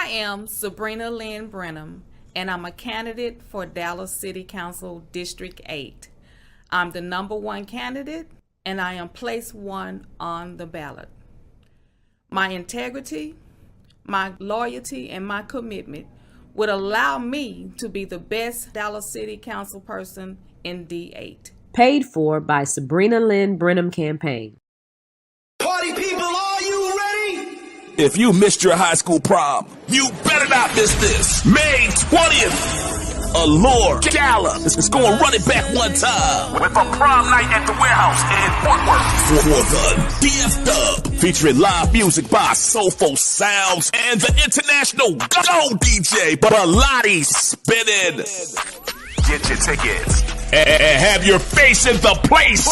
I am Sabrina Lynn Brenham, and I'm a candidate for Dallas City Council District 8. I'm the #1 candidate, and I am place 1 on the ballot. My integrity, my loyalty, and my commitment would allow me to be the best Dallas City Council person in D8. Paid for by Sabrina Lynn Brenham Campaign. Party people, are you ready? If you missed your high school prom, you better not miss this. May 20th, Allure Gala is going to run it back one time with a prom night at the warehouse in Fort Worth for the DF Dub, featuring live music by Soulful Sounds and the international go DJ Bilotti spinning. Get your tickets and have your face in the place.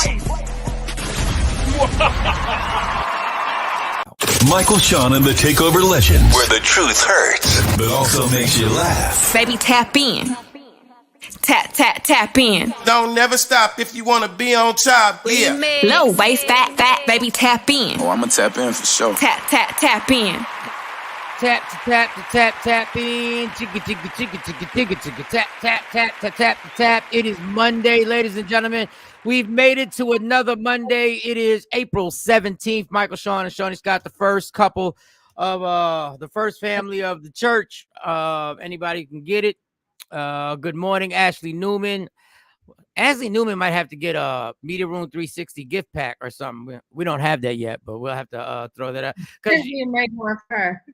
Michael, Shawn, and the Takeover Legends, where the truth hurts, but also makes you laugh. Baby, tap in. Tap in. Don't never stop if you want to be on top. Yeah. Low waist, fat, baby, tap in. Oh, I'm going to tap in for sure. Tap in. Tap in. Tap. It is Monday, ladies and gentlemen. We've made it to another Monday. It is April 17th. Michael, Shawn, and Shawnee Scott, the first couple of the first family of the church. Anybody can get it. Good morning, Ashley Newman. Ashley Newman might have to get a Media Room 360 gift pack or something. We don't have that yet, but we'll have to throw that out. Because you make one for her.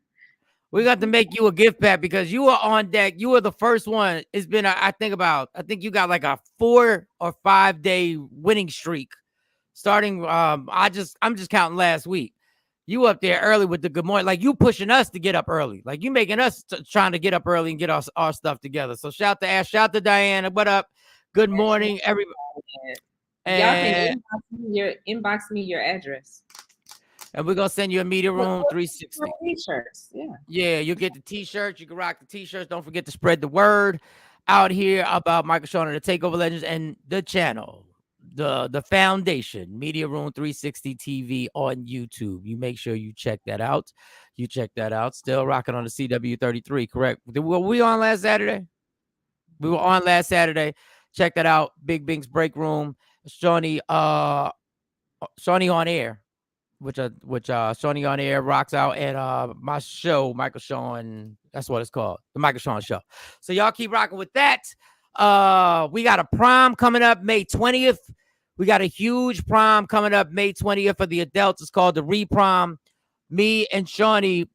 We got to make you a gift pack because you are on deck. You were the first one. It's been, I think you got like a 4 or 5 day winning streak starting. I'm just counting last week. You up there early with the good morning, like you pushing us to get up early, like you making us trying to get up early and get our stuff together. So shout to Ash, shout to Diana. What up? Good morning, everybody. And y'all can inbox me your address. And we're gonna send you a Media Room 360 t-shirts. Yeah, you get the t-shirts. You can rock the t-shirts. Don't forget to spread the word out here about Michael, Shawn, and the Takeover Legends and the channel, the foundation, Media Room 360 TV on YouTube. You make sure you check that out. Still rocking on the CW33, correct? Were we on last Saturday? We were on last Saturday. Check that out. Big Bing's Break Room. Shawnee on air. Which Shawnee on air rocks out, and my show, Michael Shawn, that's what it's called, the Michael Shawn Show. So y'all keep rocking with that. We got a prom coming up May 20th. We got a huge prom coming up May 20th for the adults. It's called the Re-Prom. Me and Shawnee,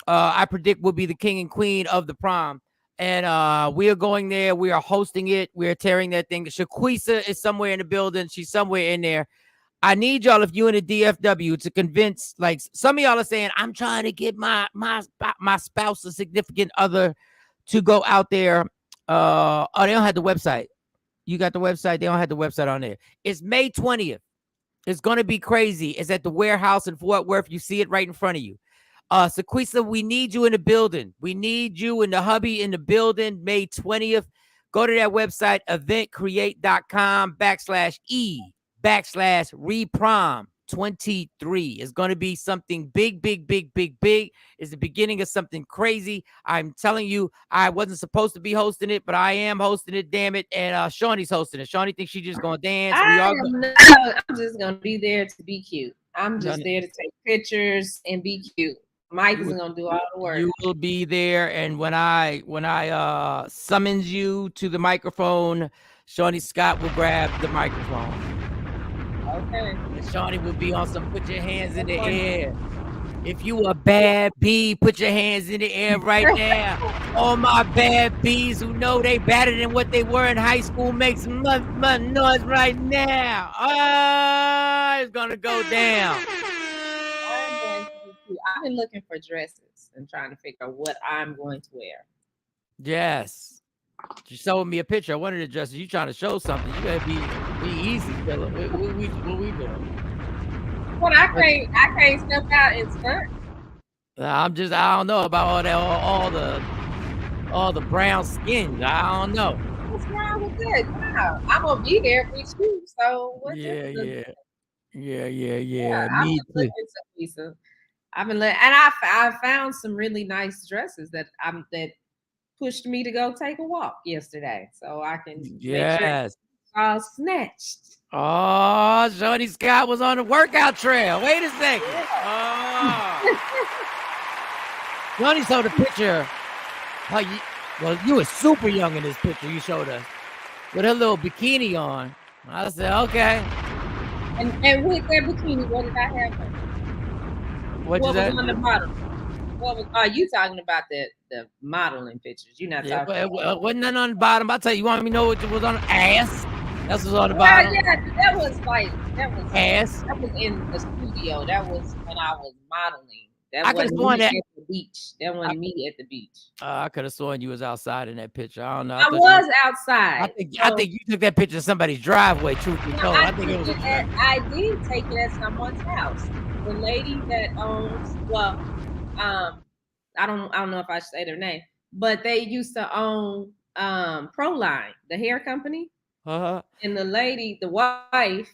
I predict, will be the king and queen of the prom. And we are going there. We are hosting it. We are tearing that thing. Shaquisa is somewhere in the building. She's somewhere in there. I need y'all, if you in the DFW, to convince, like some of y'all are saying, I'm trying to get my spouse or significant other to go out there. Oh, they don't have the website. You got the website. They don't have the website on there. It's May 20th. It's going to be crazy. It's at the warehouse in Fort Worth. You see it right in front of you. Sequisa, we need you in the building. We need you in the hubby in the building, May 20th. Go to that website, eventcreate.com/E/Re-Prom 23. It's going to be something big. It's the beginning of something crazy. I'm telling you, I wasn't supposed to be hosting it, but I am hosting it, damn it. And Shawnee's hosting it. Shawnee thinks she's just going to dance. I'm just going to be there to be cute. I'm just there to take pictures and be cute. Mike is going to do all the work. You will be there. And when I summons you to the microphone, Shawnee Scott will grab the microphone. Okay. And Shawnee will be on some put your hands in the air. If you a bad bee, put your hands in the air right now. All my bad bees who know they better than what they were in high school, make some noise right now. It's gonna go down. I've been looking for dresses and trying to figure out what I'm going to wear. Yes. You showed me a picture of one of the dresses. You trying to show something. You gotta be easy, Philip. What we doing? Well, I can't step out in skirt. I don't know about all the brown skin. I don't know. What's wrong with that? Wow. I'm gonna be there for you. So what's Yeah. I'm Me too. looking I've been and I found some really nice dresses that pushed me to go take a walk yesterday, so I can make sure it's all snatched. Oh, Shorty Scott was on the workout trail. Wait a second. Oh. Shorty showed a picture. You were super young in this picture you showed us with her little bikini on. I said, okay. And with that bikini, what did I have on? What was on the bottom? Are you talking about the modeling pictures? You're not talking about wasn't nothing on the bottom. I'll tell you want me to know what was on the ass? That's what's on the bottom. Yeah, that was ass. That was in the studio. That was when I was modeling. I could have sworn that at the beach. That wasn't me at the beach. I could have sworn you was outside in that picture. I don't know. I was outside. I think you took that picture of somebody's driveway. Truth be told, I think it was. I did take it at someone's house. The lady that owns, I don't know if I should say their name, but they used to own Proline, the hair company. Uh-huh. And the wife,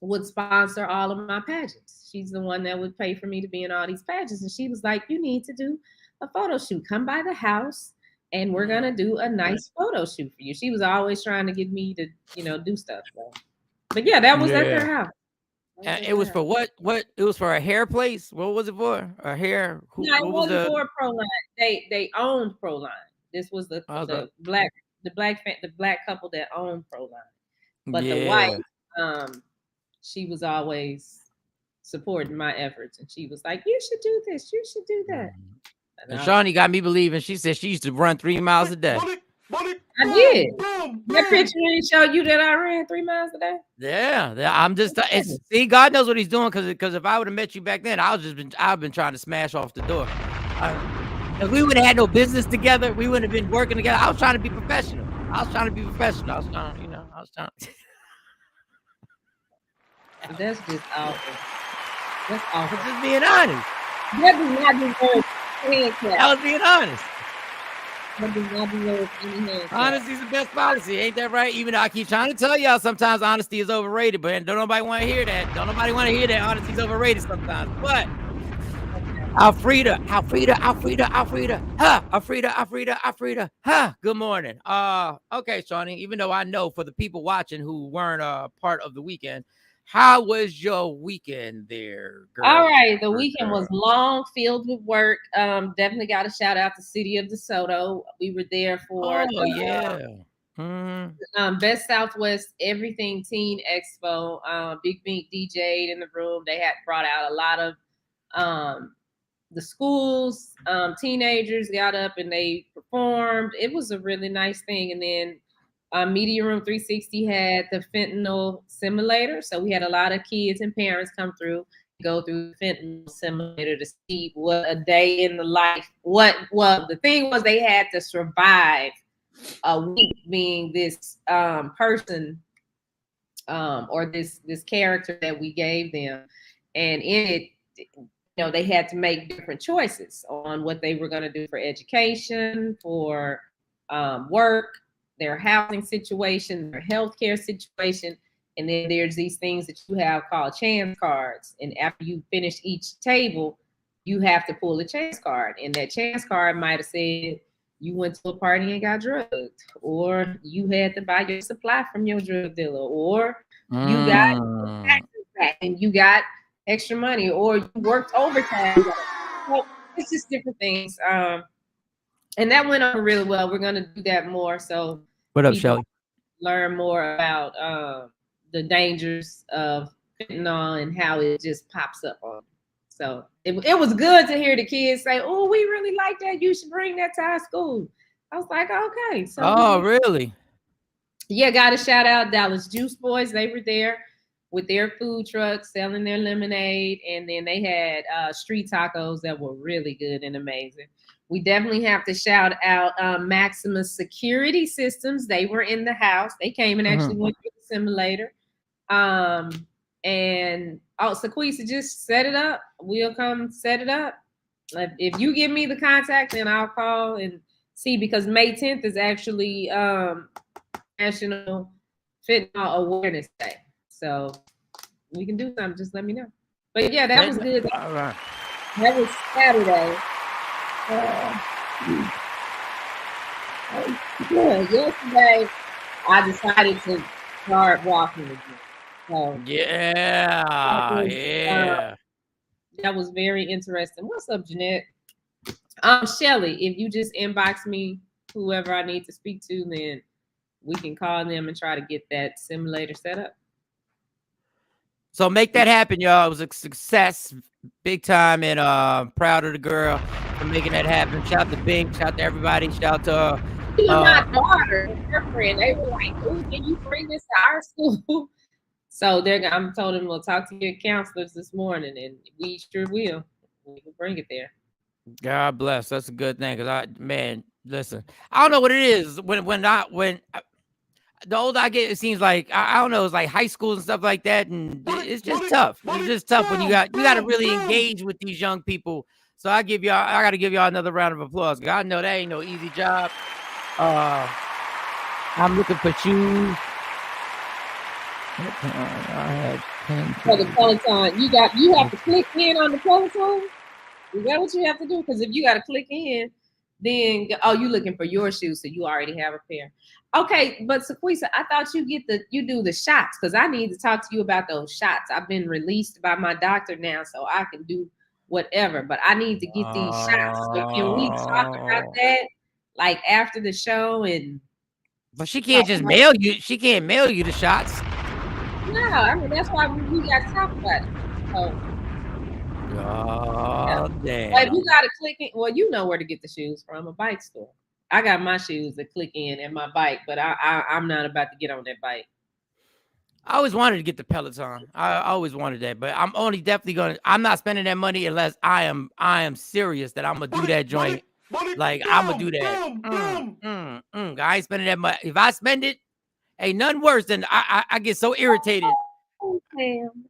would sponsor all of my pageants. She's the one that would pay for me to be in all these pageants. And she was like, you need to do a photo shoot. Come by the house and we're going to do a nice photo shoot for you. She was always trying to get me to, do stuff. So. But yeah, that was at their house. It was for what? It was for a hair place? What was it for? A hair? No, it wasn't for Proline. They owned Proline. This was the black couple that owned Proline. But the wife, she was always supporting my efforts, and she was like, "You should do this. You should do that." And Shawnee got me believing. She said she used to run 3 miles a day. I did. That picture didn't show you that I ran 3 miles a day. Yeah. I'm just see. God knows what He's doing. Because if I would have met you back then, I've been trying to smash off the door. If we would have had no business together, we wouldn't have been working together. I was trying to be professional. I was trying. That's just awful. That's awful. Just being honest. That does not deserve any handclap. I was being honest. That does not deserve any handclap. Honesty's the best policy, ain't that right? Even though I keep trying to tell y'all sometimes honesty is overrated, but don't nobody want to hear that. Don't nobody want to hear that honesty's overrated sometimes. But Alfreda. Good morning. Okay, Shawnee. Even though I know for the people watching who weren't part of the weekend, how was your weekend there, girl? All right. The weekend was long, filled with work. Definitely got a shout out to City of DeSoto. We were there for Best Southwest Everything Teen Expo. Big Bink DJ'd in the room. They had brought out a lot of the schools, teenagers got up and they performed. It was a really nice thing. And then Media Room 360 had the fentanyl simulator. So we had a lot of kids and parents come through, go through the fentanyl simulator to see what a day in the life, the thing was they had to survive a week being this person or this character that we gave them. And in it, they had to make different choices on what they were going to do for education, for work, their housing situation, their healthcare situation. And then there's these things that you have called chance cards. And after you finish each table, you have to pull a chance card. And that chance card might have said you went to a party and got drugged, or you had to buy your supply from your drug dealer, or you got taxes back and you got extra money, or you worked overtime. So it's just different things. And that went on really well. We're going to do that more. So what up, Shelly? Learn more about the dangers of fentanyl and how it just pops up on. So it was good to hear the kids say, "Oh, we really like that. You should bring that to our school." I was like, "Okay." So really? Yeah, got to shout out Dallas Juice Boys. They were there with their food trucks selling their lemonade, and then they had street tacos that were really good and amazing. We definitely have to shout out Maximus Security Systems. They were in the house. They came and actually went through the simulator. And Sequisa, just set it up. We'll come set it up. If you give me the contact, then I'll call and see, because May 10th is actually National Fentanyl Awareness Day. So we can do something. Just let me know. But yeah, that was good. All right. That was Saturday. Yesterday, I decided to start walking again. So Yeah, yeah. that was very interesting. What's up, Jeanette? Shelly, if you just inbox me whoever I need to speak to, then we can call them and try to get that simulator set up. So make that happen, y'all. It was a success, big time, and proud of the girl for making that happen. Shout out to Bing, shout out to everybody, shout out to My daughter and her friend, they were like, "Oh, can you bring this to our school?" So I'm told them we'll talk to your counselors this morning, and we sure will. We will bring it there. God bless. That's a good thing, because listen, I don't know what it is when the older I get, it seems like I don't know, it's like high school and stuff like that, and it's just tough. It's just tough when you got to really engage with these young people. So I got to give y'all another round of applause. I know that ain't no easy job. I'm looking for shoes. For the Peloton, you have to click in on the Peloton. Is that what you have to do? Because if you got to click in, then you looking for your shoes, so you already have a pair. Okay, but Sequisa, I thought you do the shots, because I need to talk to you about those shots. I've been released by my doctor now, so I can do whatever. But I need to get these shots. So can we talk about that, like after the show? But she can't just mail you. She can't mail you the shots. No, I mean that's why we got to talk about it. So. Oh, damn. Like you gotta click in. Well, you know where to get the shoes from, a bike store. I got my shoes that click in and my bike, but I'm not about to get on that bike. I always wanted to get the Peloton. I always wanted that, but I'm only definitely I'm not spending that money unless I am serious that I'm gonna do that joint. Like I'm gonna do that. I ain't spending that money. If I spend it, ain't nothing worse than I get so irritated. Oh, damn.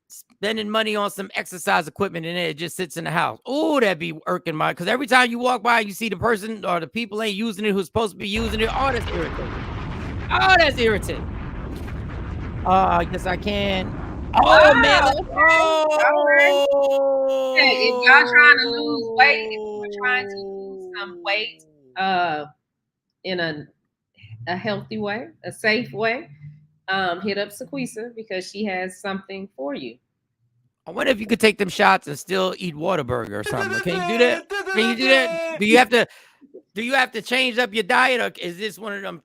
Spending money on some exercise equipment and it just sits in the house. Oh, that'd be irking my, because every time you walk by, you see the person or the people ain't using it who's supposed to be using it. Oh, that's irritating. Oh, that's irritating. I guess I can. Oh, man. Oh. Hey, if y'all trying to lose weight, if you're trying to lose some weight in a healthy way, a safe way, hit up Sequisa, because she has something for you. I wonder if you could take them shots and still eat Whataburger or something. Can you do that? Can you do that? Do you have to change up your diet, or is this one of them?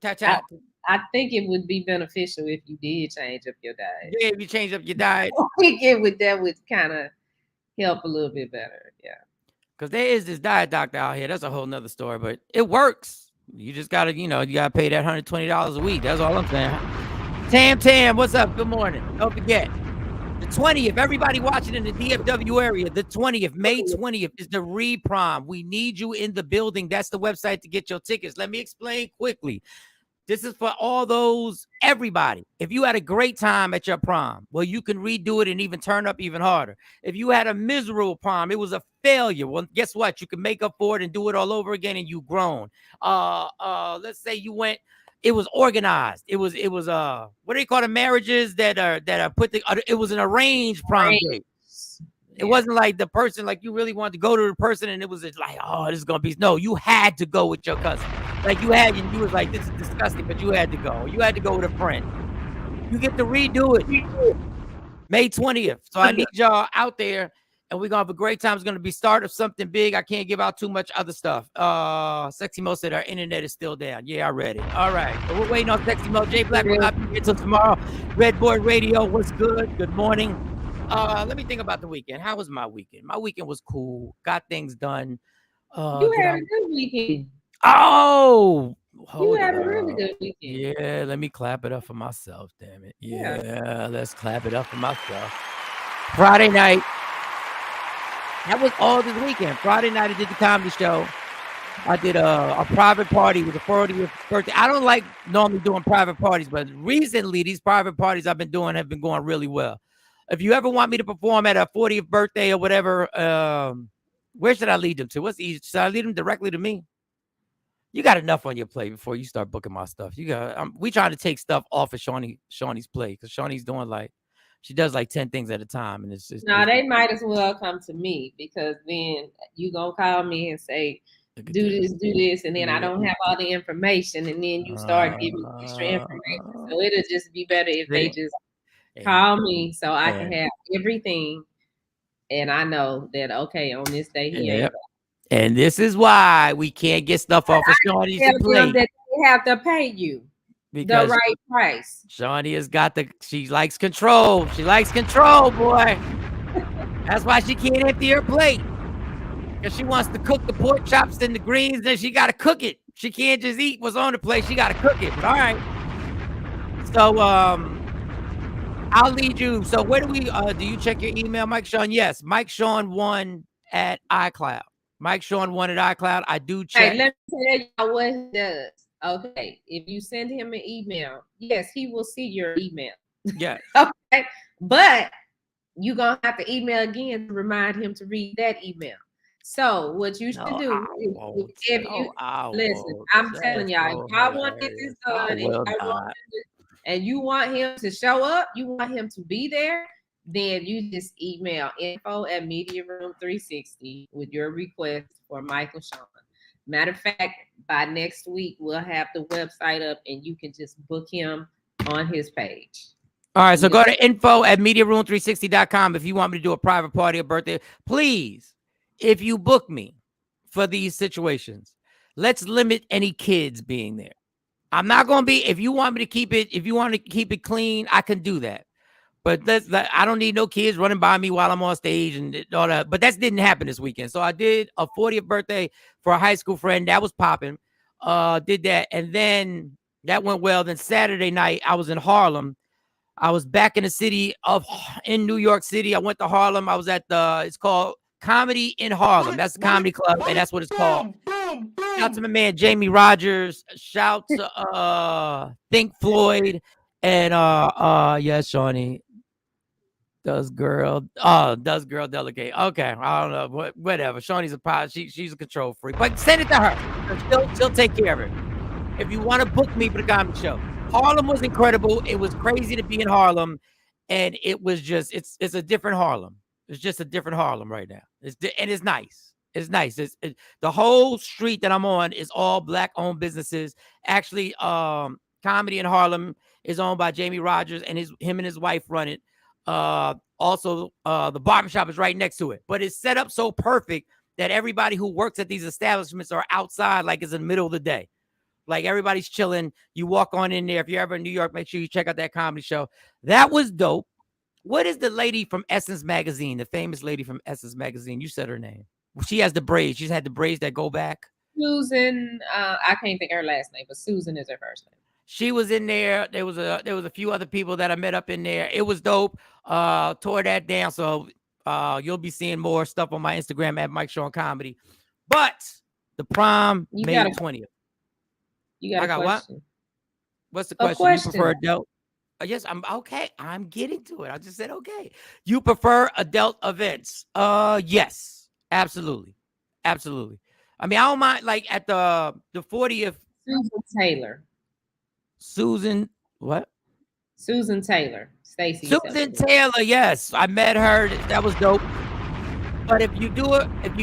I think it would be beneficial if you did change up your diet. Yeah, if you change up your diet. I think that would kind of help a little bit better. Yeah. Because there is this diet doctor out here. That's a whole nother story, but it works. You just gotta, you gotta pay that $120 a week. That's all I'm saying. Tam, what's up? Good morning. Don't forget, the 20th, everybody watching in the DFW area, the 20th, May 20th is the Re-Prom. We need you in the building. That's the website to get your tickets. Let me explain quickly. This is for everybody. If you had a great time at your prom, well, you can redo it and even turn up even harder. If you had a miserable prom, it was a failure. Well, guess what? You can make up for it and do it all over again, and you've grown. Let's say you went, it was organized. It was what do you call the marriages that are put it was an arranged prom date. It wasn't like the person, like you really wanted to go to the person and it was just like, oh, this is going to be, no, you had to go with your cousin. Like you was like, this is disgusting, but you had to go. You had to go with a friend. You get to redo it. May 20th. So I need y'all out there and we're going to have a great time. It's going to be start of something big. I can't give out too much other stuff. Sexy Mo said our internet is still down. Yeah, I read it. All right. So we're waiting on Sexy Mo. J Black will not be here until tomorrow. Red Boy Radio, what's good? Good morning. Let me think about the weekend. How was my weekend? My weekend was cool. Got things done. You had a good weekend. Oh, you had a really good weekend. Yeah, let me clap it up for myself, damn it. Yeah, let's clap it up for myself. Friday night. That was all this weekend. Friday night, I did the comedy show. I did a private party with a 40th birthday. I don't like normally doing private parties, but recently these private parties I've been doing have been going really well. If you ever want me to perform at a 40th birthday or whatever, where should I lead them to? What's easy? Should I lead them directly to me? You got enough on your plate before you start booking my stuff. We trying to take stuff off of Shawnee's plate because Shawnee's doing like She does like 10 things at a time, and it's No, they might as well come to me, because then you gonna call me and say, do this, and then I don't have all the information, and then you start giving extra information. So it'll just be better if they just call me so I can have everything, and I know that, okay, on this day he ain't. And this is why we can't get stuff off of Shawnee's plate. That they have to pay you the right price. Shawnee has got she likes control. She likes control, boy. That's why she can't empty her plate. Because she wants to cook the pork chops and the greens, then she got to cook it. She can't just eat what's on the plate. She got to cook it. But all right. So, I'll lead you. So where do we, do you check your email, Mike Shawn? Yes. Mike Shawn1 at iCloud. Mike Shawn1 at iCloud. I do check. Hey, let me tell y'all what he does. Okay. If you send him an email, yes, he will see your email. Yeah. Okay. But you're going to have to email again to remind him to read that email. So what you should do if you listen, I'm telling y'all, if I want to get this done and you want him to show up, you want him to be there, then you just email info@mediaroom360 with your request for Michael Shawn. Matter of fact, by next week, we'll have the website up and you can just book him on his page. All right, so go to info@mediaroom360.com if you want me to do a private party or birthday. Please, if you book me for these situations, let's limit any kids being there. I'm not going to be, if you want me to keep it, if you want to keep it clean, I can do that. But I don't need no kids running by me while I'm on stage and all that. But that didn't happen this weekend. So I did a 40th birthday for a high school friend. That was popping. Did that. And then that went well. Then Saturday night, I was in Harlem. I was back in the city in New York City. I went to Harlem. I was at it's called Comedy in Harlem. That's the comedy club, and that's what it's called. Shout out to my man Jamie Rogers. Shout to Think Floyd. And yeah, Shawnee. Does girl delegate? Okay, I don't know. Whatever. Shawnee's a pod. She's a control freak. But send it to her. She'll take care of it. If you want to book me for the comedy show. Harlem was incredible. It was crazy to be in Harlem. And it was just, it's a different Harlem. It's just a different Harlem right now. And it's nice. It's nice. The whole street that I'm on is all Black-owned businesses. Actually, Comedy in Harlem is owned by Jamie Rogers, and him and his wife run it. Also, the barbershop is right next to it. But it's set up so perfect that everybody who works at these establishments are outside like it's in the middle of the day. Like everybody's chilling. You walk on in there. If you're ever in New York, make sure you check out that comedy show. That was dope. What is the lady from Essence Magazine, the famous lady from Essence Magazine? You said her name. She has the braids. She's had the braids that go back. Susan, I can't think of her last name, but Susan is her first name. She was in there. There was a few other people that I met up in there. It was dope. Tore that down. So you'll be seeing more stuff on my Instagram at Mike Shawn Comedy. But the prom May 20th. You got a question. What? What's the question? You prefer adult? Yes, I'm okay. I'm getting to it. I just said okay. You prefer adult events? Yes, absolutely. Absolutely. I mean, I don't mind like at the 40th. Susan Taylor. Susan, what? Susan Taylor. Stacey. Susan Taylor, yes. I met her. That was dope. But if you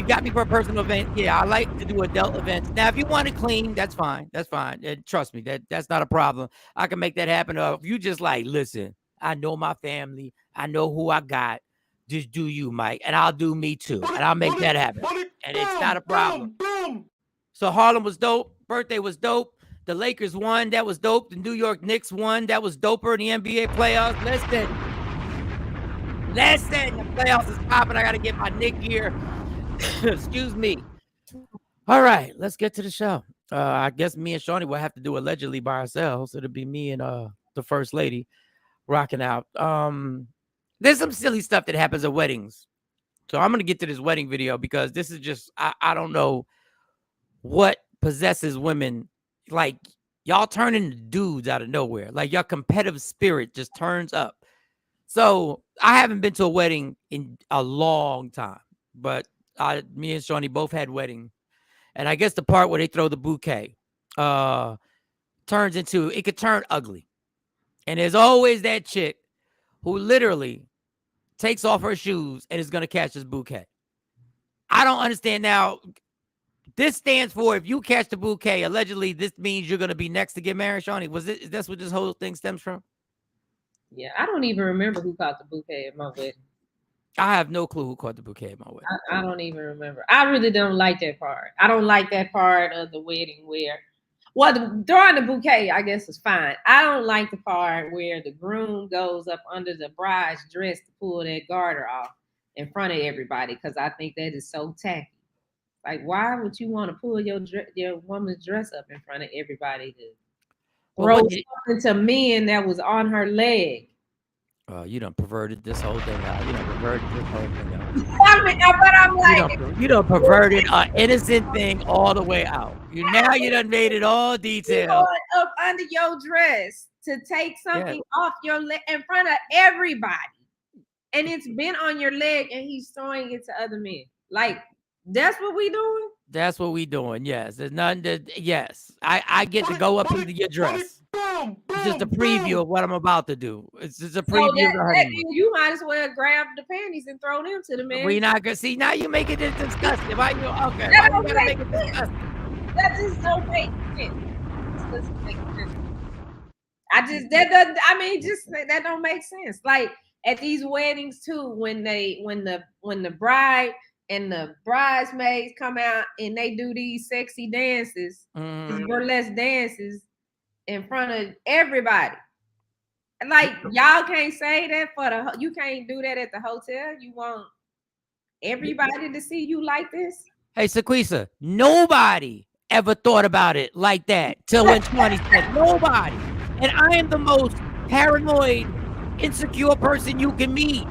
got me for a personal event, yeah, I like to do adult events. Now, if you want it clean, that's fine. That's fine. And trust me, that's not a problem. I can make that happen. If you just like, listen, I know my family. I know who I got. Just do you, Mike. And I'll do me too. And I'll make that happen. And it's not a problem. So Harlem was dope. Birthday was dope. The Lakers won. That was dope. The New York Knicks won. That was doper. The NBA playoffs. Listen, the playoffs is popping. I got to get my Knick gear. Excuse me. All right, let's get to the show. I guess me and Shawnee will have to do allegedly by ourselves. It'll be me and the first lady rocking out. There's some silly stuff that happens at weddings. So I'm going to get to this wedding video because this is just, I don't know what possesses women. Like, y'all turn into dudes out of nowhere. Like, your competitive spirit just turns up. So I haven't been to a wedding in a long time, but me and Shawnee both had wedding. And I guess the part where they throw the bouquet turns into, it could turn ugly. And there's always that chick who literally takes off her shoes and is going to catch this bouquet. I don't understand. Now, this stands for if you catch the bouquet, allegedly, this means you're going to be next to get married, Shawnee. Is that's what this whole thing stems from? Yeah, I don't even remember who caught the bouquet at my wedding. I have no clue who caught the bouquet at my wedding. I don't even remember. I really don't like that part. I don't like that part of the wedding where, well, throwing the bouquet, I guess, is fine. I don't like the part where the groom goes up under the bride's dress to pull that garter off in front of everybody, because I think that is so tacky. Like, why would you want to pull your woman's dress up in front of everybody to throw something to men that was on her leg? You done perverted this whole thing out. You done perverted this whole thing out. But I'm like, you done perverted an innocent thing all the way out. You done made it all detailed. Up under your dress to take something off your leg in front of everybody, and it's been on your leg, and he's throwing it to other men. Like, that's what we doing? That's what we doing. Yes, there's nothing that. Yes, I get to go up into your dress. It's just a preview of what I'm about to do. It's just a preview of the honeymoon. You might as well grab the panties and throw them to the man. We not gonna see now. You make it disgusting. Why you okay? That Why you don't gotta make make it disgusting? That just don't make sense. It doesn't make sense. That don't make sense. Like at these weddings too, when the bride and the bridesmaids come out and they do these sexy dances, these burlesque dances in front of everybody. Like, y'all can't say that you can't do that at the hotel. You want everybody to see you like this? Hey, Sequisa, nobody ever thought about it like that till when 20 said nobody. And I am the most paranoid, insecure person you can meet.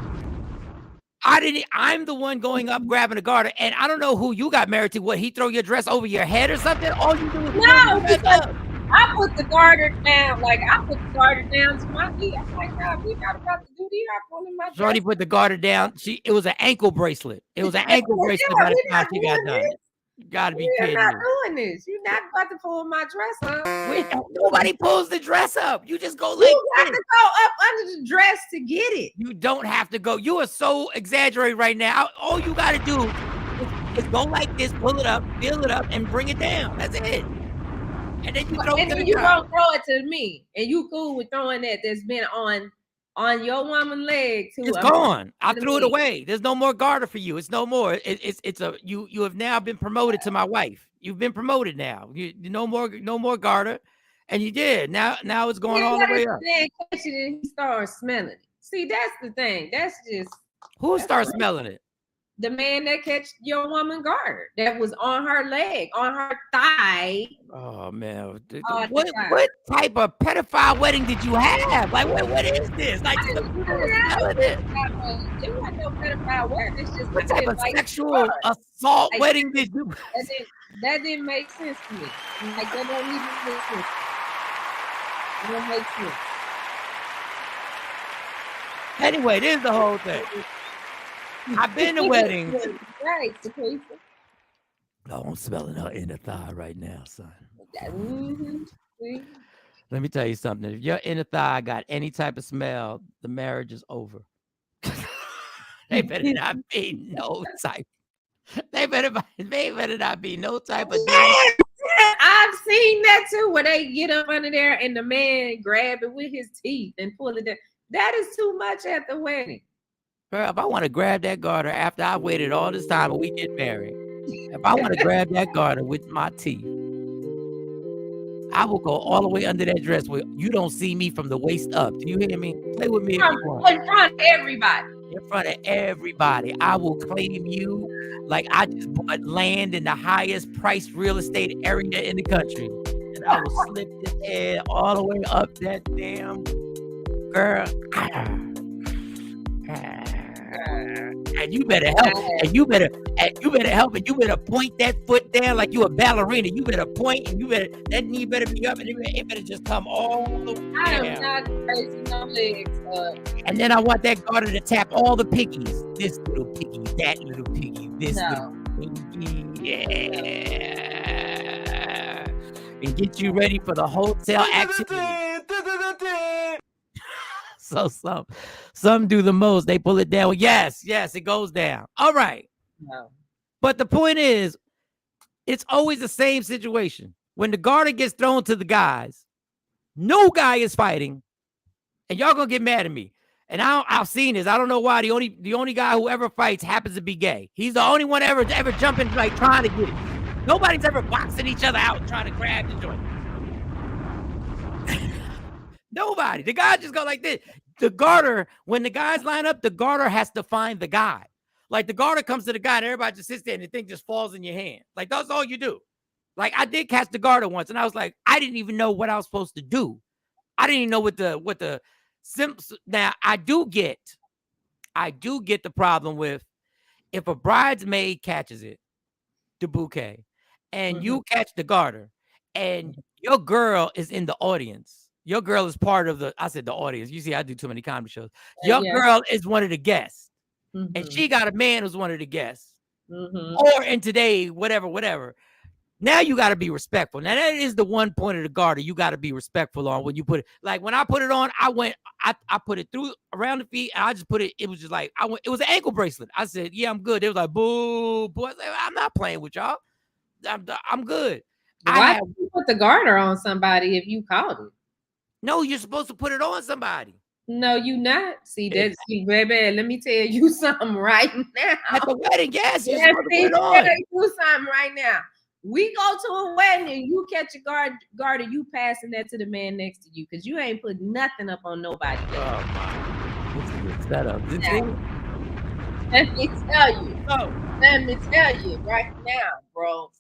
I'm the one going up grabbing a garter, and I don't know who you got married to. What, he throw your dress over your head or something? All you do is I put the garter down. Like, I put the garter down to my feet. I'm like, no, we not about to do this. I'm pulling my dress. Shorty put the garter down. It was an ankle bracelet. It was an ankle bracelet by the time she got done. You gotta be kidding me. You're not doing this. You're not about to pull my dress up. Wait, nobody pulls the dress up. You just go like you have to go up under the dress to get it. You don't have to go. You are so exaggerated right now. All you gotta do is go like this, pull it up, fill it up, and bring it down. That's it. And then you throw it to the ground. Gonna throw it to me, and you cool with throwing that that's been on your woman's leg too. It's gone. I threw it away. There's no more garter for you. It's no more. You have now been promoted to my wife. You've been promoted now. You no more garter, and you did. Now it's going all the way up. Then catch it and he starts smelling it. See, that's the thing. That's just who starts smelling it. The man that catch your woman garter that was on her leg, on her thigh. Oh man, what type of pedophile wedding did you have? Like what is this? Like it wasn't no pedophile wedding. It's just what type of sexual assault wedding did you? That didn't make sense to me. Like that don't even make sense. It don't make sense. Anyway, this is the whole thing. I've been to weddings. Right, Oh, I'm smelling her inner thigh right now, son. Mm-hmm. Let me tell you something. If your inner thigh got any type of smell, the marriage is over. They better not be no type. They better not be no type of. I've seen that too, where they get up under there and the man grab it with his teeth and pull it down. That is too much at the wedding. Girl, if I want to grab that garter after I waited all this time and we get married, if I want to grab that garter with my teeth, I will go all the way under that dress where you don't see me from the waist up. Do you hear me? Play with me if you want. In front of everybody. In front of everybody. I will claim you like I just bought land in the highest priced real estate area in the country. And I will slip this head all the way up that damn girl. And you better help. And you better help. And you better point that foot down like you a ballerina. You better point, and that knee better be up, and it better just come all the way down. I am not raising no legs up. And then I want that garter to tap all the piggies. This little piggy, that little piggy, this little piggy, yeah. And get you ready for the hotel activity. Some do the most. They pull it down. Yes, it goes down. All right. No. But the point is, it's always the same situation. When the garter gets thrown to the guys, no guy is fighting, and y'all gonna get mad at me. And I've seen this. I don't know why. The only guy who ever fights happens to be gay. He's the only one ever jumping, like trying to get it. Nobody's ever boxing each other out trying to grab the joint. Nobody. The guys just go like this. The garter, when the guys line up, the garter has to find the guy. Like the garter comes to the guy and everybody just sits there and the thing just falls in your hand. Like that's all you do. Like I did catch the garter once and I was like, I didn't even know what I was supposed to do. I didn't even know what the now I do get the problem with if a bridesmaid catches it, the bouquet, and you catch the garter, and your girl is in the audience. Your girl is part of the audience. You see, I do too many comedy shows. Your girl is one of the guests. And she got a man who's one of the guests. Or in today, whatever. Now you got to be respectful. Now that is the one point of the garter you got to be respectful on when you put it. Like when I put it on, I put it through around the feet. And I just put it. It was just like it was an ankle bracelet. I said, yeah, I'm good. It was like boo, boo. I said, I'm not playing with y'all. I'm good. Why did you put the garter on somebody if you called it? No, you're supposed to put it on somebody. No, you not. See, baby, let me tell you something right now. At the wedding, yes. Let me tell you something right now. We go to a wedding and you catch a garter, you passing that to the man next to you because you ain't put nothing up on nobody. Oh my! This is a setup. Let me tell you. Let me tell you right now, bro.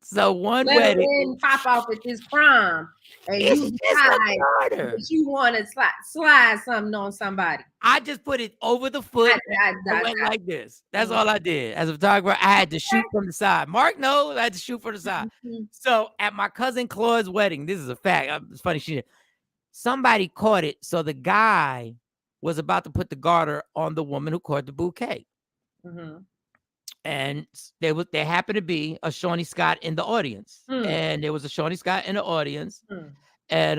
So one wedding pop off at this prom, and you decide you want to slide something on somebody. I just put it over the foot. I went like this. That's all I did. As a photographer, I had to shoot from the side. Mark knows I had to shoot from the side. So at my cousin Claude's wedding, this is a fact. It's funny shit. Somebody caught it. So the guy was about to put the garter on the woman who caught the bouquet. And there happened to be a Shawnee Scott in the audience. And there was a Shawnee Scott in the audience. And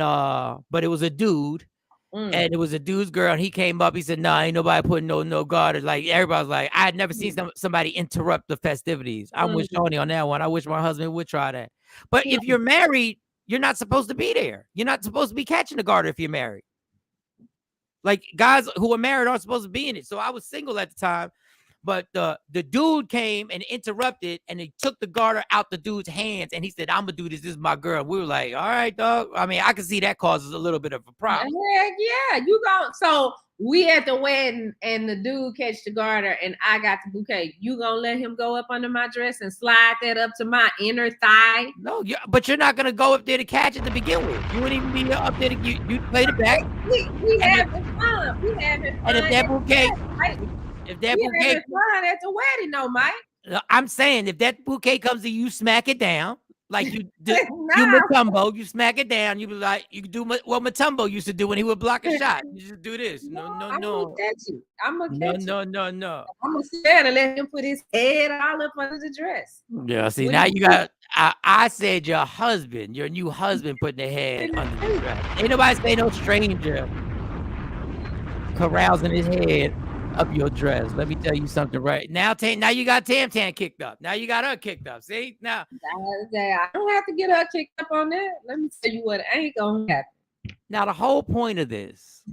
but it was a dude. And it was a dude's girl. And he came up, he said, nah, ain't nobody putting no garters. Like everybody was like, I had never seen somebody interrupt the festivities. I'm with Shawnee on that one. I wish my husband would try that. But if you're married, you're not supposed to be there. You're not supposed to be catching the garter if you're married. Like guys who are married aren't supposed to be in it. So I was single at the time. But the dude came and interrupted, and he took the garter out the dude's hands, and he said, "I'm gonna do this. This is my girl." We were like, "All right, dog." I mean, I can see that causes a little bit of a problem. Heck yeah, you go. So we at the wedding, and the dude catch the garter, and I got the bouquet. You gonna let him go up under my dress and slide that up to my inner thigh? No, but you're not gonna go up there to catch it to begin with. You wouldn't even be up there to you play the back. We having fun. We having fun. And if that bouquet. If that bouquet at the wedding, no, Mike. I'm saying if that bouquet comes to you, smack it down like you Matumbo. You smack it down. You be like you can do what Matumbo used to do when he would block a shot. You just do this. No. I'm gonna catch you. I'm gonna catch you. No. I'm gonna stand and let him put his head all up under the dress. Yeah. See, now you got. I said your husband, your new husband, putting the head under the dress. Ain't nobody say no stranger carousing his head up your dress. Let me tell you something right now. Now you got Tam kicked up. Now you got her kicked up. See now. I don't have to get her kicked up on that. Let me tell you what ain't gonna happen. Now the whole point of this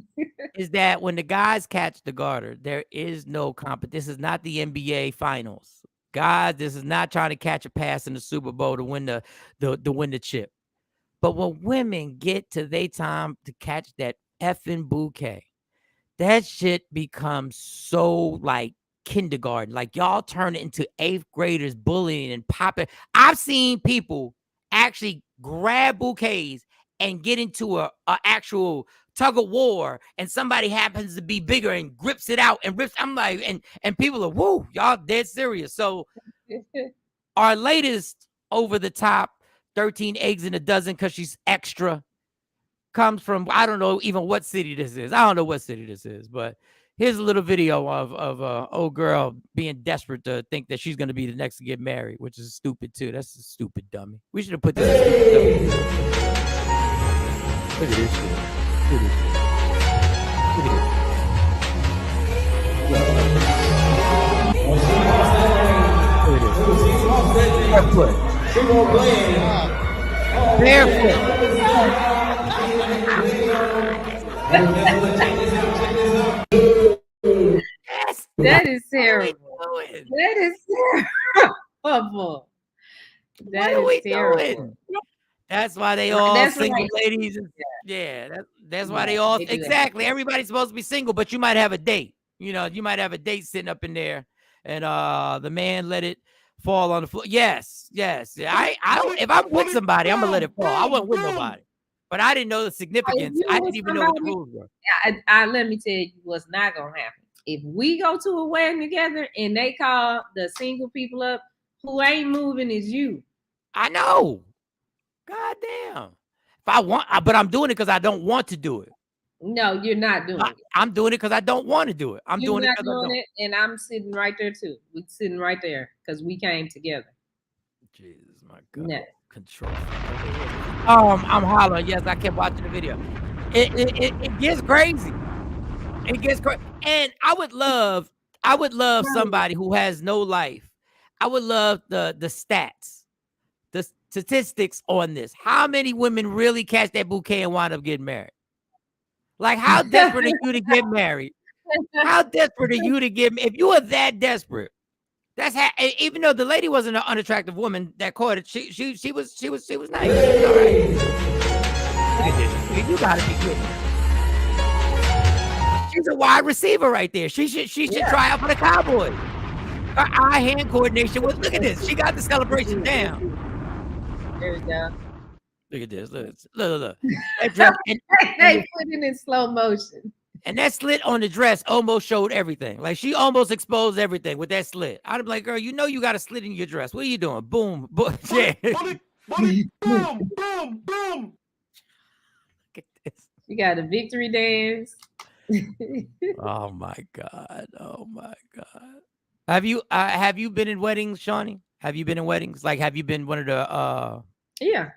is that when the guys catch the garter, there is no competition. This is not the NBA Finals, guys. This is not trying to catch a pass in the Super Bowl to win the chip. But when women get to their time to catch that effing bouquet, that shit becomes so like kindergarten. Like y'all turn it into 8th graders bullying and popping. I've seen people actually grab bouquets and get into a actual tug of war, and somebody happens to be bigger and grips it out and rips. I'm like, and people are, whoa, y'all dead serious. So our latest over the top 13 eggs in a dozen because she's extra comes from, I don't know even what city this is. I don't know what city this is, but here's a little video of old girl being desperate to think that she's going to be the next to get married, which is stupid too. That's a stupid dummy. We should have put this in stupid dummy. Look at this shit. Look at this. Look at this. barefoot. Barefoot. That is terrible. What are we doing? That is terrible. That What are we is terrible. doing? That's why they Right, all that's single right. ladies. That's why they Yeah, all they do that. exactly. Everybody's supposed to be single, but you might have a date. You know, you might have a date sitting up in there, and the man let it fall on the floor. Yes. Yeah, if I'm with somebody, I'm gonna let it fall. I wasn't with nobody, but I didn't know the significance. you I with didn't even know what the somebody- rules were. I let me tell you what's not gonna happen. If we go to a wedding together and they call the single people up, who ain't moving is you. I know. God damn. If I want, but I'm doing it because I don't want to do it. No, you're not doing it. I'm doing it because I don't want to do it. I'm You're doing it not because I doing don't. it, and I'm sitting right there too. We're sitting right there because we came together. Jesus, my God. No. Control. I'm hollering. Yes, I kept watching the video. It gets crazy. It gets crazy. And I would love somebody who has no life. I would love the stats, the statistics on this. How many women really catch that bouquet and wind up getting married? Like, how desperate are you to get married? How desperate are you to get? If you are that desperate, that's how. Even though the lady wasn't an unattractive woman that caught it, she was nice. She was all right. Look at this. You gotta be kidding. She's a wide receiver right there. She should try out for the Cowboys. Her eye-hand coordination was. Look at this. She got the celebration down. There we go. Look at this. Look. That dress, They put it in slow motion. and that slit on the dress almost showed everything. Like, she almost exposed everything with that slit. I'd be like, girl, you know you got a slit in your dress. What are you doing? Boom. Yeah. Boom, boom, boom. Look at this. You got a victory dance. Oh my God. Have you been in weddings, Shawnee? Have you been in weddings? Like, have you been one of Yeah.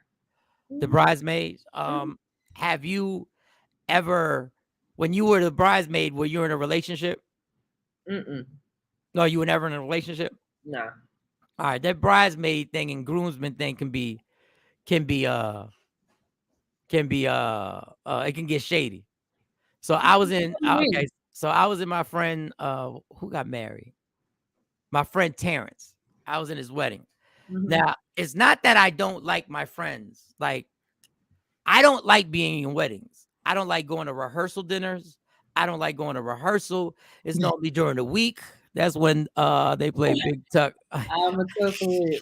the bridesmaids? Have you ever, when you were the bridesmaid, were you in a relationship? No, you were never in a relationship? No. All right, that bridesmaid thing and groomsman thing can be it can get shady. So I was in my friend who got married. My friend Terrence. I was in his wedding. Now, it's not that I don't like my friends. Like, I don't like being in weddings. I don't like going to rehearsal dinners. I don't like going to rehearsal. It's normally during the week. That's when they play Big Tuck. I'm a tough with.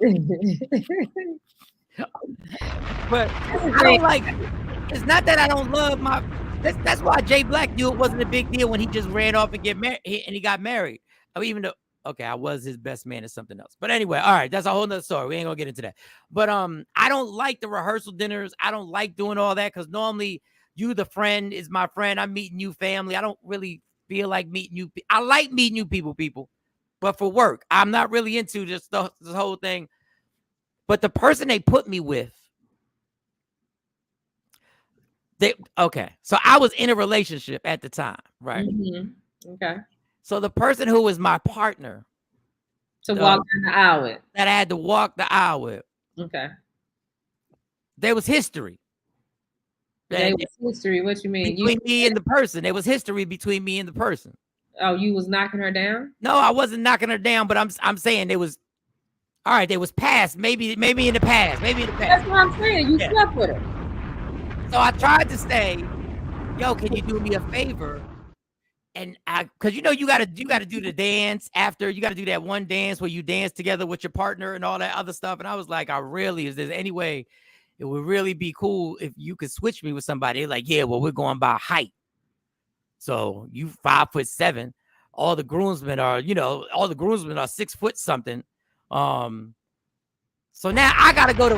But I don't like. It's not that I don't love my. That's why Jay Black knew it wasn't a big deal when he just ran off and he got married. I mean, even though, okay, I was his best man or something else. But anyway, all right, that's a whole nother story. We ain't gonna get into that. But I don't like the rehearsal dinners. I don't like doing all that because normally you, the friend, is my friend. I'm meeting new family. I don't really feel like meeting new. I like meeting new people, but for work, I'm not really into this whole thing. But the person they put me with. So I was in a relationship at the time, right? Okay. So the person who was my partner to walk down the aisle with, that I had to walk the aisle with, okay, there was history. There was history. What you mean? Between me and the person, there was history between me and the person. Oh, you was knocking her down? No, I wasn't knocking her down, but I'm saying there was. All right, there was past, maybe in the past, That's what I'm saying. You slept with her. So I tried to say, yo, can you do me a favor? And because you gotta do the dance after. You gotta do that one dance where you dance together with your partner and all that other stuff. And I was like, is there any way it would really be cool if you could switch me with somebody? They're like, yeah, well, we're going by height. So you 5'7". All the groomsmen are 6 foot something. So now I gotta go to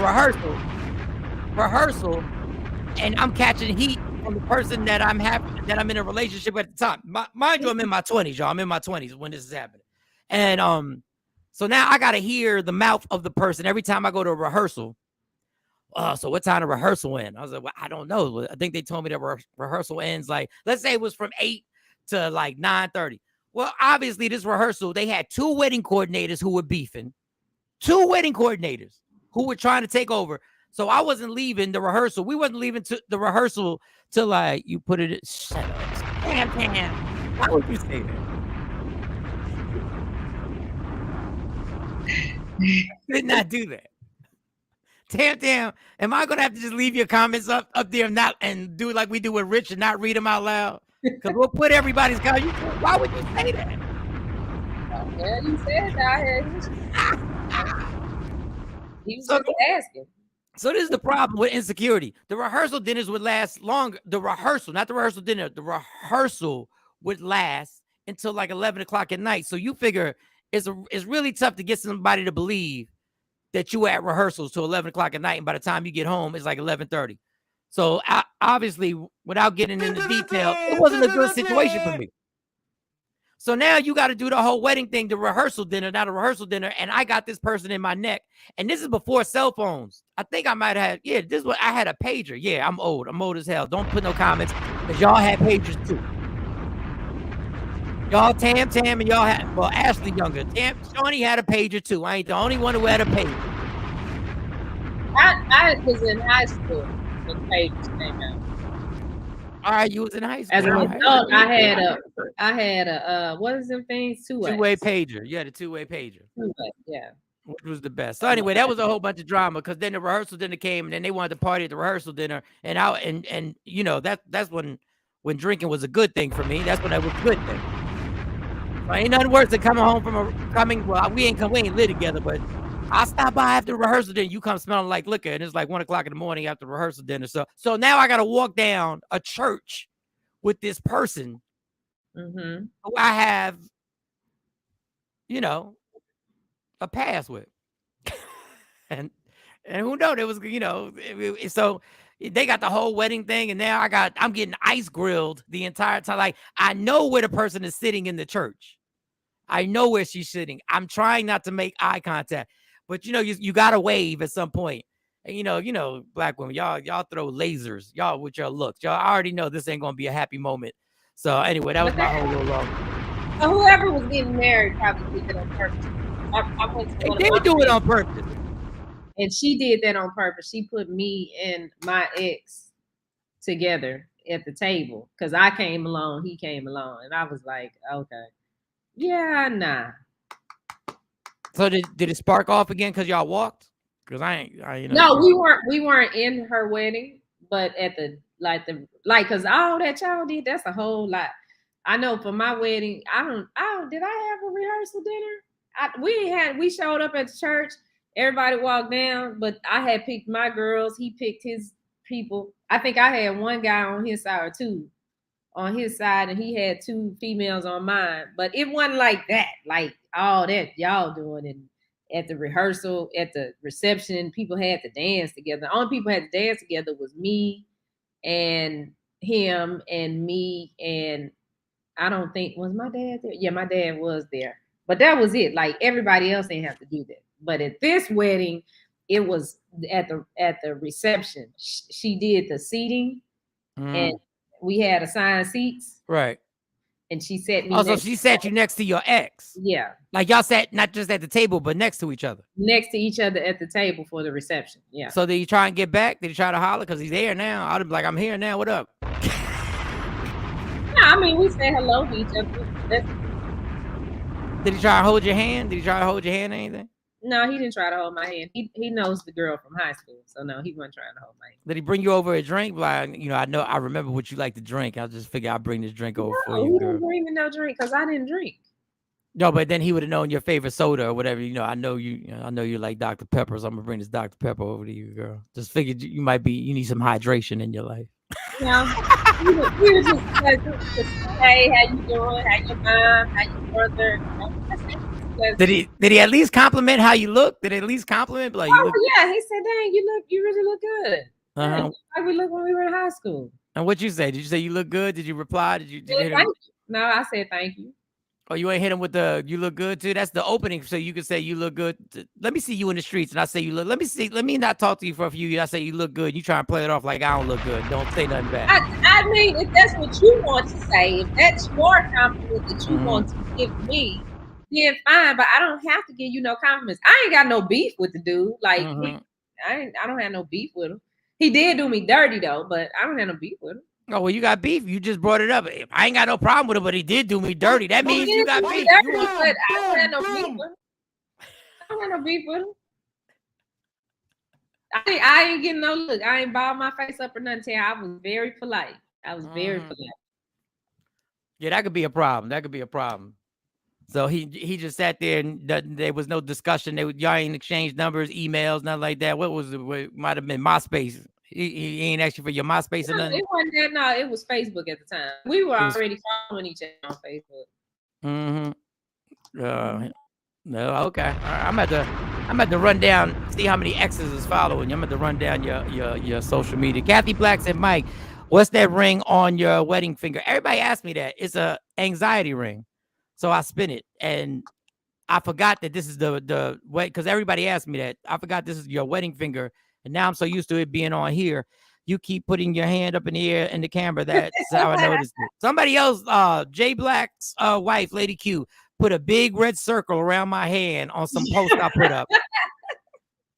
rehearsal, and I'm catching heat from the person that I'm in a relationship at the time. Mind you, I'm in my 20s, y'all. I'm in my 20s when this is happening. And so now I gotta hear the mouth of the person every time I go to a rehearsal. So what time the rehearsal end? I was like, well, I don't know. I think they told me that rehearsal ends like, let's say it was from 8 to like 9:30. Well, obviously this rehearsal, they had 2 wedding coordinators who were beefing. 2 wedding coordinators who were trying to take over. So I wasn't leaving the rehearsal. We wasn't leaving to the rehearsal till like you put it. Shut up. Damn. Why would you say that? Did not do that. Damn. Am I gonna have to just leave your comments up there and do like we do with Rich and not read them out loud? Because we'll put everybody's comment. Why would you say that? Well, you said that. He was just asking. So this is the problem with insecurity. The rehearsal dinners would last longer. The rehearsal, not the rehearsal dinner. The rehearsal would last until like 11 o'clock at night. So you figure it's really tough to get somebody to believe that you were at rehearsals till 11 o'clock at night, and by the time you get home, it's like 11:30. So obviously, without getting into detail, it wasn't a good situation for me. So now you got to do the whole wedding thing, the rehearsal dinner, not a rehearsal dinner. And I got this person in my neck. And this is before cell phones. I think I might have, this is what I had a pager. Yeah, I'm old. I'm old as hell. Don't put no comments because y'all had pagers too. Y'all, Tam, and y'all had, well, Ashley younger. Shawnee had a pager too. I ain't the only one who had a pager. I was in high school when pagers came out. All right, you was in high school. As an adult, I had a what is them things? Two-way pager. You had a two-way pager. Two-way, yeah. Which was the best. So anyway, that was a whole bunch of drama because then the rehearsal dinner came and then they wanted to party at the rehearsal dinner. And you know, that's when drinking was a good thing for me. That's when that was a good thing. So ain't nothing worse than coming home well, we ain't live together, but I stop by after rehearsal dinner. You come smelling like liquor, and it's like 1 o'clock in the morning after rehearsal dinner. So now I got to walk down a church with this person who I have, you know, a pass with, and who knows? It was, you know, so they got the whole wedding thing, and now I'm getting ice grilled the entire time. Like I know where the person is sitting in the church. I know where she's sitting. I'm trying not to make eye contact. But you know, you gotta wave at some point. And you know, black women, y'all throw lasers, y'all with your looks. Y'all already know this ain't gonna be a happy moment. So anyway, that was my whole little long. So whoever was getting married probably did it on purpose. They did do it on purpose. And she did that on purpose. She put me and my ex together at the table because I came along, he came along, and I was like, okay, yeah, nah. So did it spark off again because y'all walked? Because No, we weren't in her wedding, but at the because all that y'all did, that's a whole lot. I know for my wedding, did I have a rehearsal dinner? We showed up at the church, everybody walked down, but I had picked my girls, he picked his people. I think I had one guy on his side or two on his side, and he had 2 females on mine, but it wasn't like that, like all that y'all doing. And at the rehearsal, at the reception, people had to dance together. The only people had to dance together was me and him and me, and I don't think, was my dad there? Yeah, my dad was there, but that was it. Like everybody else didn't have to do that. But at this wedding, it was at the reception. She did the seating, and we had assigned seats. Right. And she sat me. Oh, so she sat you next to your ex. Yeah. Like y'all sat not just at the table, but next to each other. Next to each other at the table for the reception. Yeah. So did you try and get back? Did you try to holler? Because he's there now. I'd be like, I'm here now. What up? No, I mean, we said hello to each other. Did he try to hold your hand? Did he try to hold your hand or anything? No, he didn't try to hold my hand. He knows the girl from high school, so no, he wasn't trying to hold my hand. Did he bring you over a drink? Like, you know, I remember what you like to drink. I just figured I'd bring this drink over for you, he girl. didn't bring me no drink because I didn't drink. No, but then he would have known your favorite soda or whatever. You know, I know you like Dr. Pepper, so I'm gonna bring this Dr. Pepper over to you, girl. Just figured you need some hydration in your life. Yeah, we were just like, hey, how you doing? How your mom? How your brother? Did he at least compliment how you look? Did he at least compliment? Like, yeah, he said, dang, you really look good. Uh-huh. Like we looked when we were in high school. And what'd you say? Did you say you look good? Did you reply? Did you hit him? No, I said thank you. Oh, you ain't hit him with the you look good too? That's the opening, so you can say you look good. Let me see you in the streets, and I say you look. Let me not talk to you for a few years. I say you look good. You try and play it off like I don't look good. Don't say nothing back. I mean, if that's what you want to say, if that's your compliment that you want to give me, Yeah, fine, but I don't have to give you no compliments. I ain't got no beef with the dude. Like I don't have no beef with him. He did do me dirty though, but I don't have no beaf with him. Oh, well, you got beef. You just brought it up. I ain't got no problem with it, but he did do me dirty. That means you got beef. Dirty, but I don't have no beef with him. I don't have no beef with him. I ain't getting no look. I ain't balled my face up or nothing. I was very polite. I was very polite. Yeah, that could be a problem. That could be a problem. So he just sat there and there was no discussion. Y'all ain't exchanged numbers, emails, nothing like that. What was it? It might have been MySpace. He ain't asked you for your MySpace or nothing. It wasn't that. No, it was Facebook at the time. We were already following each other on Facebook. No, okay. I'm at the run down, see how many X's is following you. I'm at the run down your social media. Kathy Black said, Mike, what's that ring on your wedding finger? Everybody asked me that. It's a anxiety ring. So I spin it, and I forgot that this is the way, because everybody asked me that. I forgot this is your wedding finger, and now I'm so used to it being on here. You keep putting your hand up in the air in the camera. That's how I noticed it. Somebody else, Jay Black's wife, Lady Q, put a big red circle around my hand on some post I put up.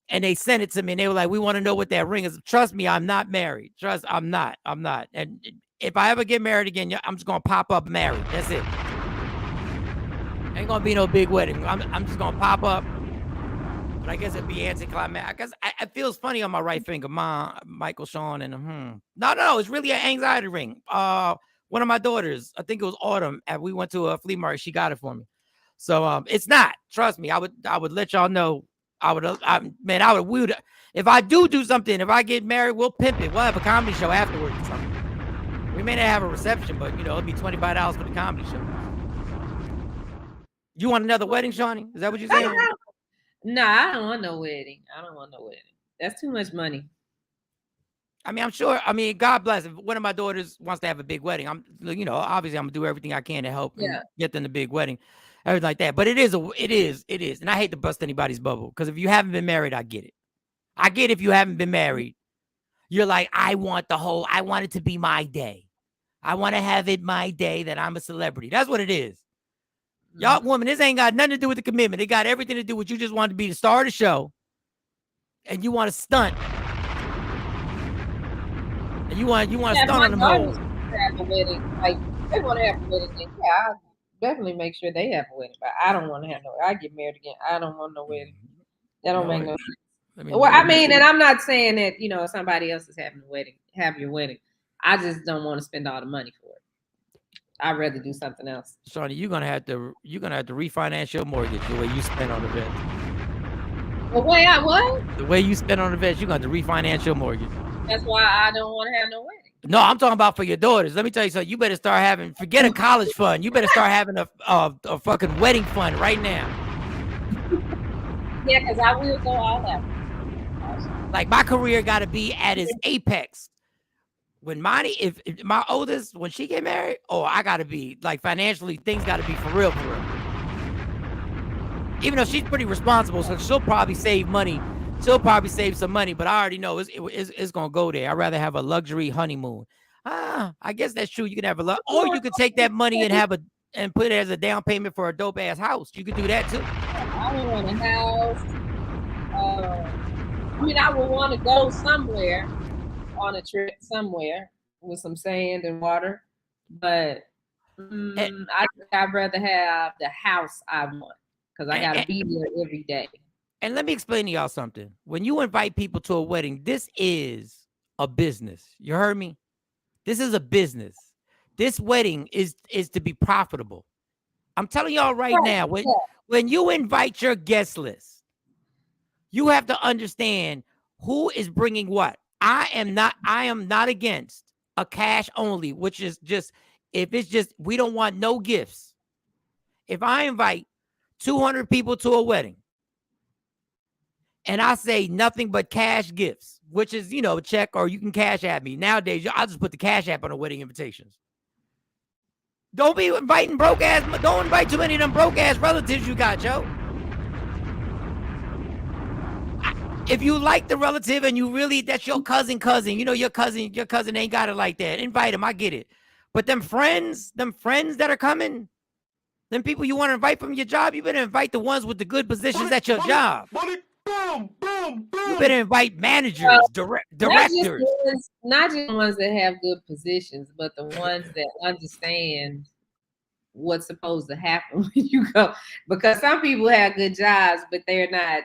And they sent it to me, and they were like, we want to know what that ring is. Trust me, I'm not married. I'm not. And if I ever get married again, I'm just going to pop up married. That's it. Ain't going to be no big wedding. I'm just going to pop up. But I guess it'd be anticlimactic. I guess it feels funny on my right finger. Michael, Shawn, and No, it's really an anxiety ring. One of my daughters, I think it was Autumn, and we went to a flea market. She got it for me. So it's not. Trust me. I would let y'all know. We would, if I do something, if I get married, we'll pimp it. We'll have a comedy show afterwards or something. We may not have a reception, but it'll be $25 for the comedy show. You want another wedding, Shawnee? Is that what you're saying? No, I don't want no wedding. That's too much money. I mean, I'm sure. I mean, God bless. If one of my daughters wants to have a big wedding, obviously I'm gonna do everything I can to help get them the big wedding, everything like that. But it is, and I hate to bust anybody's bubble, because if you haven't been married, I get it. I get if you haven't been married, you're like, I want it to be my day. I want to have it my day that I'm a celebrity. That's what it is. Y'all woman, this ain't got nothing to do with the commitment. It got everything to do with you just want to be the star of the show, and you want to stunt. And you want to stunt on them hoes. Have a wedding. Like, they want to have a wedding. Yeah, I'll definitely make sure they have a wedding. But I don't want to have no. I get married again. I don't want no wedding. That don't make no sense. Well, I mean, and I'm not saying that somebody else is having a wedding. Have your wedding. I just don't want to spend all the money for it. I'd rather do something else. Shawnee, you're gonna have to refinance your mortgage the way you spend on events. The way I what? The way you spend on events, you're gonna have to refinance your mortgage. That's why I don't want to have no wedding. No, I'm talking about for your daughters. Let me tell you something. You better start forget a college fund. You better start having a fucking wedding fund right now. Yeah, because I will go all out. Like, my career got to be at its apex. When if my oldest, when she get married, I got to be, like, financially, things got to be for real. Even though she's pretty responsible, so she'll probably save money. She'll probably save some money, but I already know it's going to go there. I'd rather have a luxury honeymoon. I guess that's true. You can have or you could take that money and put it as a down payment for a dope ass house. You could do that too. I don't want a house. I would want to go somewhere on a trip somewhere with some sand and water, but I'd rather have the house I want, because I got to be there every day. And let me explain to y'all something. When you invite people to a wedding, this is a business. You heard me? This is a business. This wedding is to be profitable. I'm telling y'all right now, when you invite your guest list, you have to understand who is bringing what. I am not against a cash only, which is we don't want no gifts. If I invite 200 people to a wedding, and I say nothing but cash gifts, which is, a check, or you can cash at me. Nowadays, I'll just put the cash app on the wedding invitations. Don't be inviting don't invite too many of them broke ass relatives you got, Joe. If you like the relative and that's your cousin, your cousin ain't got it like that. Invite him, I get it. But them friends that are coming, Then people you want to invite from your job, you better invite the ones with the good positions at your job. You better invite managers, directors. Not just the ones that have good positions, but the ones that understand what's supposed to happen when you go. Because some people have good jobs, but they're not.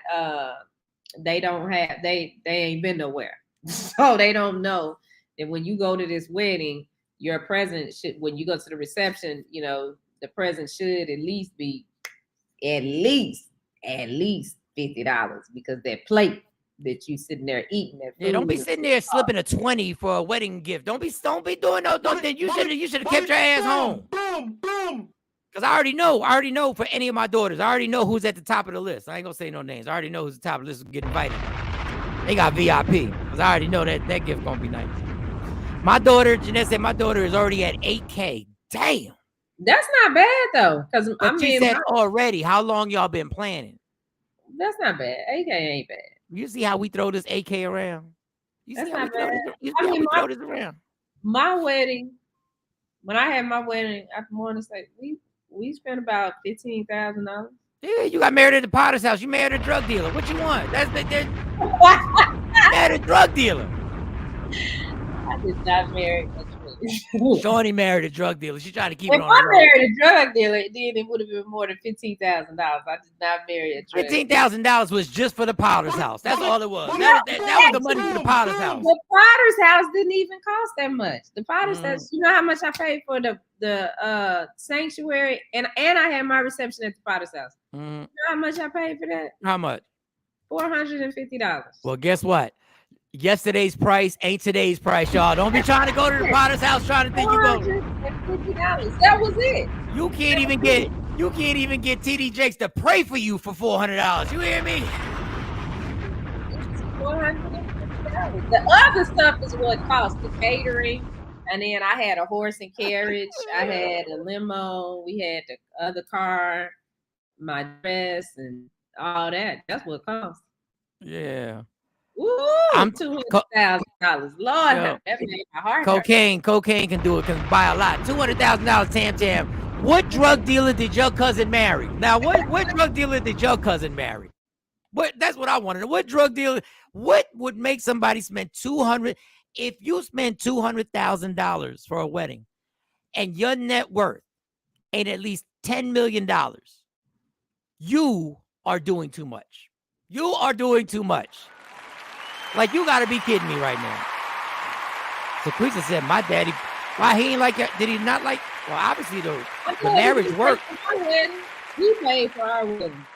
They don't have. They ain't been nowhere, so they don't know that when you go to this wedding, your present should. When you go to the reception, you know the present should at least be at least $50 because that plate that you sitting there eating that food. Yeah, don't be sitting there slipping a 20 for a wedding gift. Don't be doing no. You should have kept your ass home. Because I already know for any of my daughters, I already know who's at the top of the list. I ain't gonna say no names. I already know who's at the top of the list who get invited. They got VIP. Because I already know that gift gonna be nice. My daughter, Jeanette said my daughter is already at 8K. Damn. That's not bad though. Because she said already, how long y'all been planning? That's not bad. 8K ain't bad. You see how we throw this 8K around? That's not bad. You see how we throw this around? My wedding, when I had my wedding, I want to say we spent about $15,000. Yeah, you got married at the Potter's house. You married a drug dealer. What you want? That's married a drug dealer. I did not marry a drug dealer. Shawnee married a drug dealer. She's trying to keep if it on the road. I married a drug dealer, then it would have been more than $15,000. I did not marry a drug dealer. $15,000 was just for the Potter's house. That's all it was. That was the money for the Potter's house. The Potter's house didn't even cost that much. The Potter's house, you know how much I paid for the sanctuary, and I had my reception at the Potter's house. You know how much I paid for that? How much? $450. Well, guess what? Yesterday's price ain't today's price, y'all. Don't be trying to go to the Potter's house trying to think you go. $450. That was it. You can't even get TD Jakes to pray for you for $400. You hear me? $450. The other stuff is what cost the catering, and then I had a horse and carriage. I had a limo. We had the other car, my dress, and all that. That's what cost. Yeah. Ooh, $200,000. Lord, that made my heart hurt. Cocaine can do it. Can buy a lot. $200,000. Tam. What drug dealer did your cousin marry? Now, what drug dealer did your cousin marry? That's what I want to know. What drug dealer? What would make somebody spend $200,000? If you spend $200,000 for a wedding, and your net worth ain't at least $10 million, you are doing too much. You are doing too much. Like, you got to be kidding me right now. So Quisa said, my daddy, why he ain't like it? Did he not like? Well, obviously, the marriage worked. We paid for our wedding.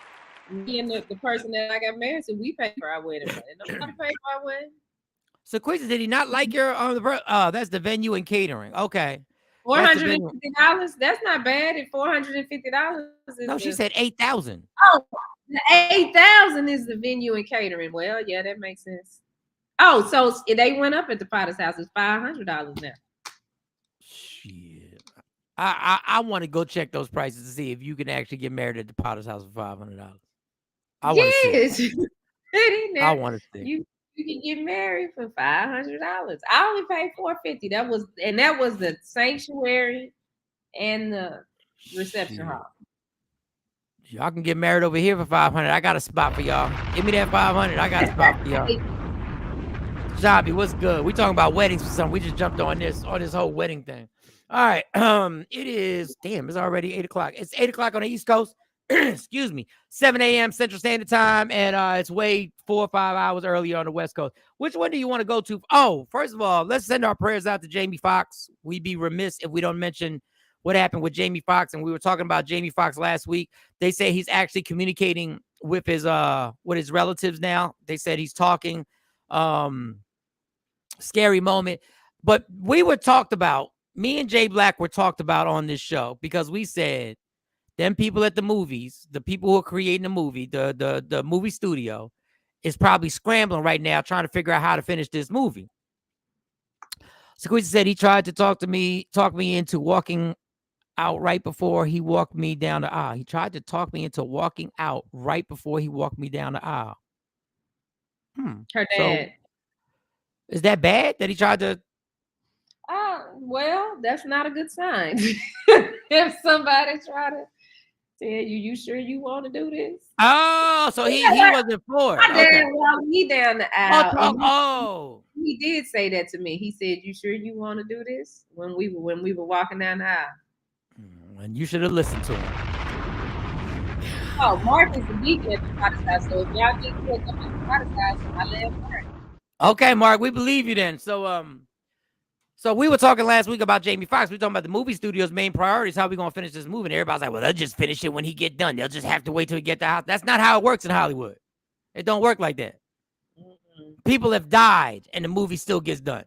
Me and the person that I got married to, we paid for our wedding. Nobody paid for our wedding. So Quisa, did he not like your, that's the venue and catering. Okay. $450? That's not bad at $450. No, she said $8,000. Oh, the $8,000 is the venue and catering. Well, yeah, that makes sense. Oh, so they went up at the Potter's house. It's $500 now. Shit. I want to go check those prices to see if you can actually get married at the Potter's house for $500. I want to see. I want to see. You can get married for $500. I only paid $450. That was the sanctuary and the reception hall. Y'all can get married over here for $500. I got a spot for y'all. Give me that $500. I got a spot for y'all. Jobby, what's good? We talking about weddings for something. We just jumped on this whole wedding thing. All right. It is, it's already 8 o'clock. It's 8 o'clock on the East Coast. Excuse me. 7 a.m. Central Standard Time. And it's way 4 or 5 hours earlier on the West Coast. Which one do you want to go to? Oh, first of all, let's send our prayers out to Jamie Foxx. We'd be remiss if we don't mention what happened with Jamie Foxx. And we were talking about Jamie Foxx last week. They say he's actually communicating with his relatives now. They said he's talking. Scary moment. But we were talked about, me and Jay Black were talked about on this show because we said them people at the movies, the people who are creating the movie, the movie studio is probably scrambling right now trying to figure out how to finish this movie. Squeezy said he tried to talk me into walking out right before he walked me down the aisle. He tried to talk me into walking out right before he walked me down the aisle. Her dad. So, is that bad that he tried to? Well, that's not a good sign. If somebody try to Said, you sure you want to do this? Oh, so he wasn't for it. My dad Okay. walked me down the aisle. He did say that to me. He said, "You sure you want to do this?" When we were walking down the aisle. And you should have listened to him. Oh, Mark is the DJ at the Potter's house. So if y'all need to come to the Potter's house, I let Mark. Okay, Mark, we believe you then. So we were talking last week about Jamie Foxx. We were talking about the movie studio's main priorities. How we gonna finish this movie? And everybody's like, well, they'll just finish it when he get done. They'll just have to wait till he get the house. That's not how it works in Hollywood. It don't work like that. People have died and the movie still gets done.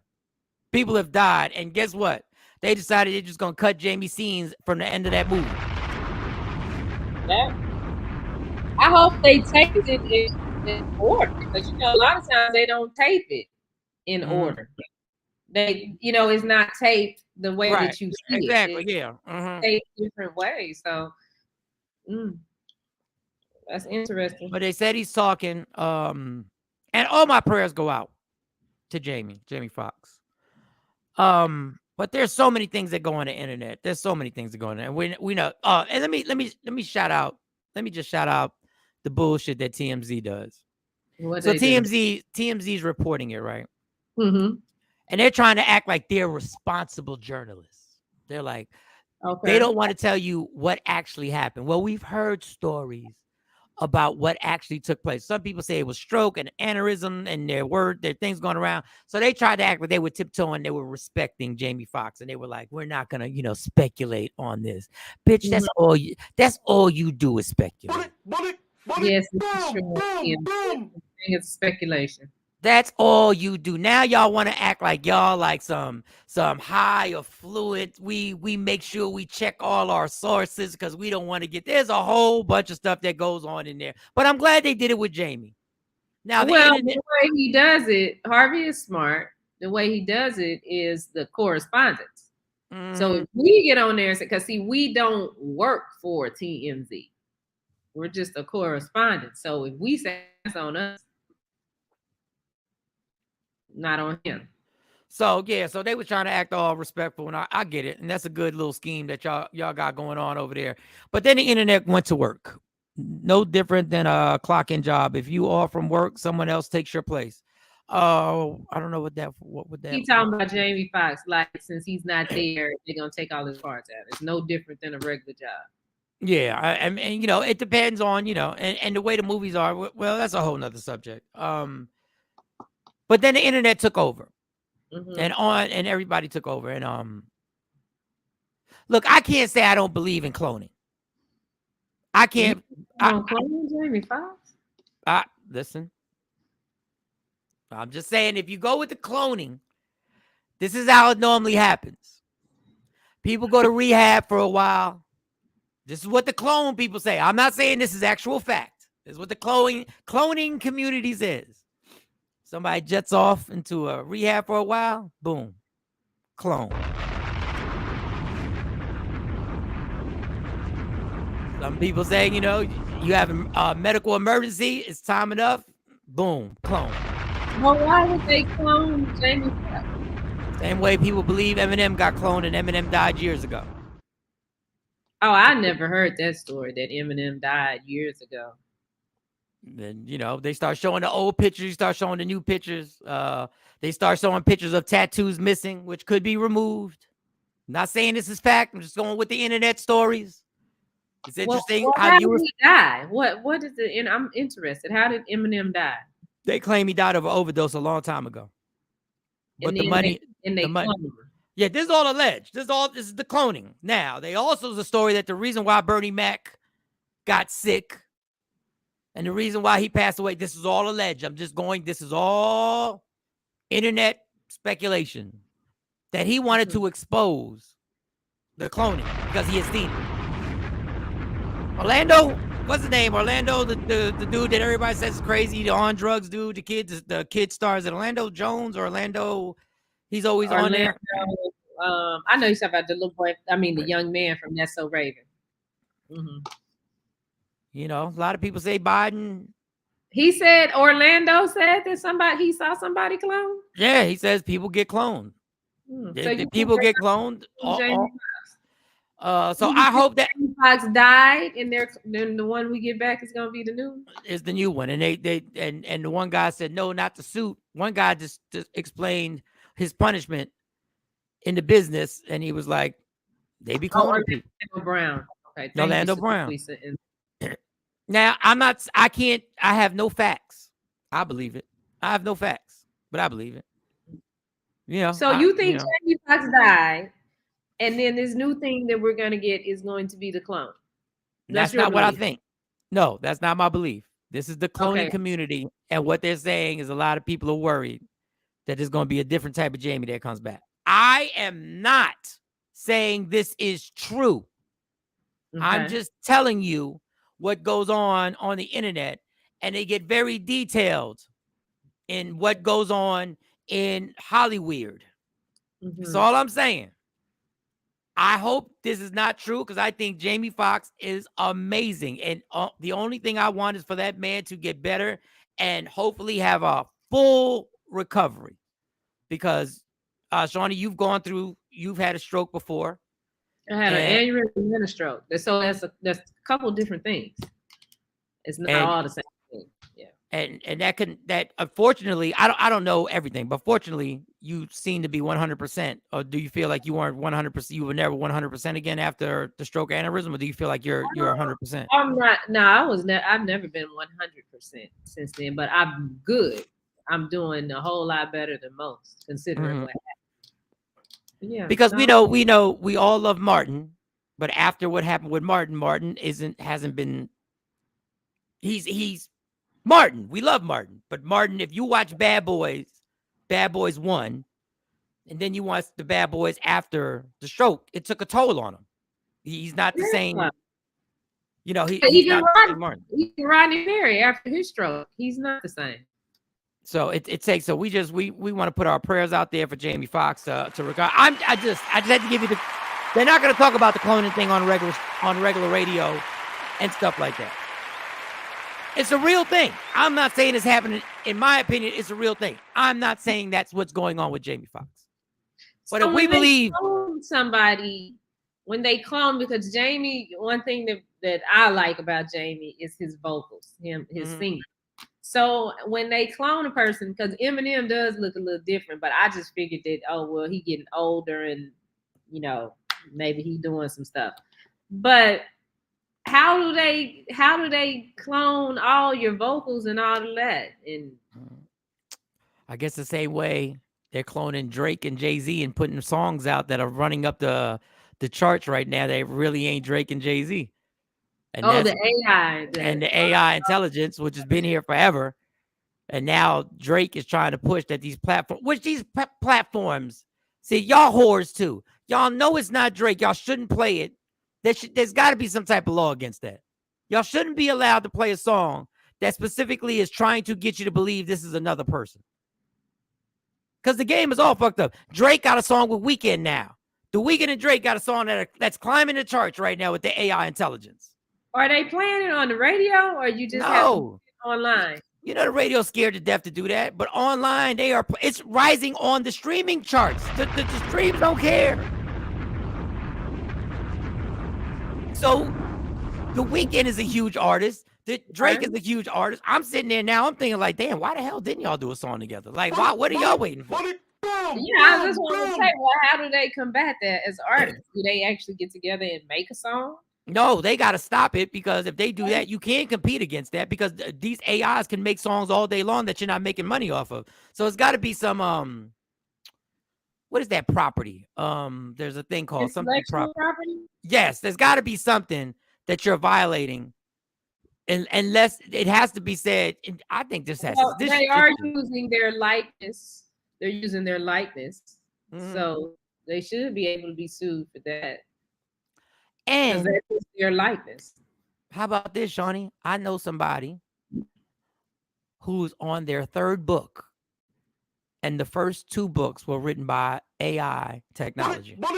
People have died, and guess what? They decided they're just gonna cut Jamie scenes from the end of that movie. Yeah. I hope they tape it in order, because a lot of times they don't tape it in order. They, it's not taped the way that you see exactly. it. Yeah. Taped different ways. So that's interesting. But they said he's talking. And all my prayers go out to Jamie Foxx. But there's so many things that go on the internet. There's so many things that go on there. And we know. And let me shout out. Let me just shout out the bullshit that TMZ does. So TMZ's reporting it, right? Mm-hmm. And they're trying to act like they're responsible journalists. They're like, they don't want to tell you what actually happened. Well, we've heard stories about what actually took place. Some people say it was stroke and aneurysm, and their things going around. So they tried to act like they were tiptoeing, they were respecting Jamie Foxx, and they were like, we're not gonna, speculate on this. Bitch, that's all you do is speculate. Yes, it's true. It's speculation. That's all you do. Now y'all want to act like y'all like some high or fluid. We make sure we check all our sources because we don't want to get. There's a whole bunch of stuff that goes on in there. But I'm glad they did it with Jamie. Now the way he does it, Harvey is smart. The way he does it is the correspondence. So if we get on there, because we don't work for TMZ. We're just a correspondent. So if we say it's on us, not on him. So so they were trying to act all respectful, and I get it, and that's a good little scheme that y'all got going on over there. But then the internet went to work, no different than a clock-in job. If you are from work, someone else takes your place. Oh, I don't know what would that. He's talking about Jamie Foxx, like since he's not there, they're gonna take all his parts out. It's no different than a regular job. Yeah, and it depends on and the way the movies are. Well, that's a whole nother subject. But then the internet took over, and everybody took over. And look, I can't say I don't believe in cloning. I can't. Cloning Jamie Foxx? Listen, I'm just saying, if you go with the cloning, this is how it normally happens. People go to rehab for a while. This is what the clone people say. I'm not saying this is actual fact. This is what the cloning communities is. Somebody jets off into a rehab for a while, boom, clone. Some people say, you have a medical emergency, it's time enough, boom, clone. Well, why would they clone Jamie Foxx? Same way people believe Eminem got cloned and Eminem died years ago. Oh, I never heard that story that Eminem died years ago. Then, they start showing the old pictures, you start showing the new pictures. They start showing pictures of tattoos missing, which could be removed. I'm not saying this is fact. I'm just going with the internet stories. It's interesting. How did he die? What is it? And I'm interested. How did Eminem die? They claim he died of an overdose a long time ago. But the money. Yeah, this is all alleged. This is the cloning. Now, they also is a story that the reason why Bernie Mac got sick and the reason why he passed away, this is all alleged. This is all internet speculation. That he wanted to expose the cloning because he has seen it. Orlando, what's his name? Orlando, the dude that everybody says is crazy, the on drugs dude, the kid stars at Orlando Jones or Orlando. He's always on there. I know you're talking about the little boy. I mean, the young man from That's So Raven. A lot of people say Biden. He said Orlando said that he saw somebody clone. Yeah, he says people get cloned. So people get cloned. So I hope that Jamie Foxx died, and then the one we get back is gonna be the new. is the new one. And and the one guy said no, not the suit. One guy just explained his punishment in the business, and he was like, they be cloning people. Orlando Brown. Okay, Orlando Brown. Lisa. Now I have no facts. I believe it. I have no facts, but I believe it. You know. So you think Jamie Foxx died, and then this new thing that we're gonna get is going to be the clone? That's not what I think. No, that's not my belief. This is the cloning community, and what they're saying is a lot of people are worried that there's going to be a different type of Jamie that comes back. I am not saying this is true. Okay. I'm just telling you what goes on the internet, and they get very detailed in what goes on in Hollywood. That's all I'm saying. I hope this is not true, because I think Jamie Foxx is amazing. And the only thing I want is for that man to get better and hopefully have a full recovery. Because, Shawnee, you've had a stroke before. I had an aneurysm and a stroke. So that's a couple different things. It's not all the same thing. Yeah. And that unfortunately, I don't know everything, but fortunately, you seem to be 100%. Or do you feel like you weren't 100%? You were never 100% again after the stroke aneurysm, or do you feel like you're 100%? I'm not. No, I've never been 100% since then, but I'm good. I'm doing a whole lot better than most, considering what happened. Yeah, because we know we all love Martin, but after what happened with Martin hasn't been. He's Martin. We love Martin, but Martin, if you watch Bad Boys 1, and then you watch the Bad Boys after the stroke, it took a toll on him. He's not the same. You know, he's not the same Martin. Even Rodney Perry after his stroke, he's not the same. So it takes. So we want to put our prayers out there for Jamie Foxx to regard. I just had to give you the. They're not going to talk about the cloning thing on regular radio and stuff like that. It's a real thing. I'm not saying it's happening. In my opinion, it's a real thing. I'm not saying that's what's going on with Jamie Foxx. But so if we believe somebody, when they clone, because Jamie, one thing that I like about Jamie is his vocals, his singing. So when they clone a person, because Eminem does look a little different, but I just figured that, he getting older and, maybe he doing some stuff. But how do they clone all your vocals and all of that? And I guess the same way they're cloning Drake and Jay-Z and putting songs out that are running up the charts right now. They really ain't Drake and Jay-Z. And the AI. And the AI intelligence, which has been here forever. And now Drake is trying to push that these platforms, platforms, see, y'all whores too. Y'all know it's not Drake. Y'all shouldn't play it. There's got to be some type of law against that. Y'all shouldn't be allowed to play a song that specifically is trying to get you to believe this is another person. Because the game is all fucked up. Drake got a song with Weeknd now. The Weeknd and Drake got a song that's climbing the charts right now with the AI intelligence. Are they playing it on the radio, or you just have to online? You know, the radio's scared to death to do that, but online it's rising on the streaming charts. The streams don't care. So the Weeknd is a huge artist. Drake is a huge artist. I'm sitting there now. I'm thinking like, damn, why the hell didn't y'all do a song together? Like, what are y'all waiting for? I just want to say, well, how do they combat that as artists? Do they actually get together and make a song? No, they got to stop it, because if they do that, you can't compete against that, because these AIs can make songs all day long that you're not making money off of. So it's got to be some what is that property? There's a thing called something property. Yes, there's got to be something that you're violating, and unless it has to be said. I think this has. They are using their likeness. They're using their likeness, so they should be able to be sued for that. And that's their likeness. How about this, Shawnee? I know somebody who's on their third book, and the first 2 books were written by AI technology. How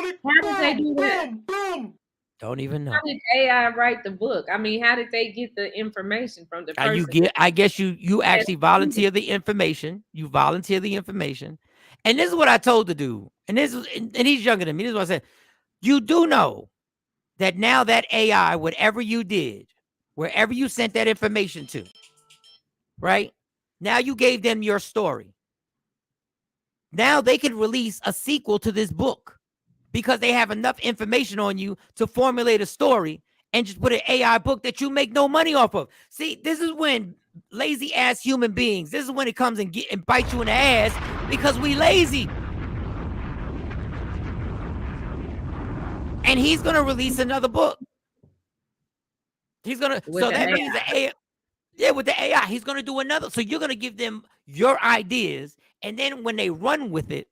did they do that? Don't even know. How did AI write the book? I mean, how did they get the information from the person? I guess you actually volunteer the information. You volunteer the information. And this is what I told the dude. And he's younger than me. This is what I said. You do know that now that AI, whatever you did, wherever you sent that information to, right? Now you gave them your story. Now they can release a sequel to this book because they have enough information on you to formulate a story and just put an AI book that you make no money off of. See, this is when lazy ass human beings, this is when it comes and bites you in the ass because we lazy. And he's going to release another book. He's going to, so that means the AI. Yeah, with the AI, he's going to do another. So you're going to give them your ideas. And then when they run with it,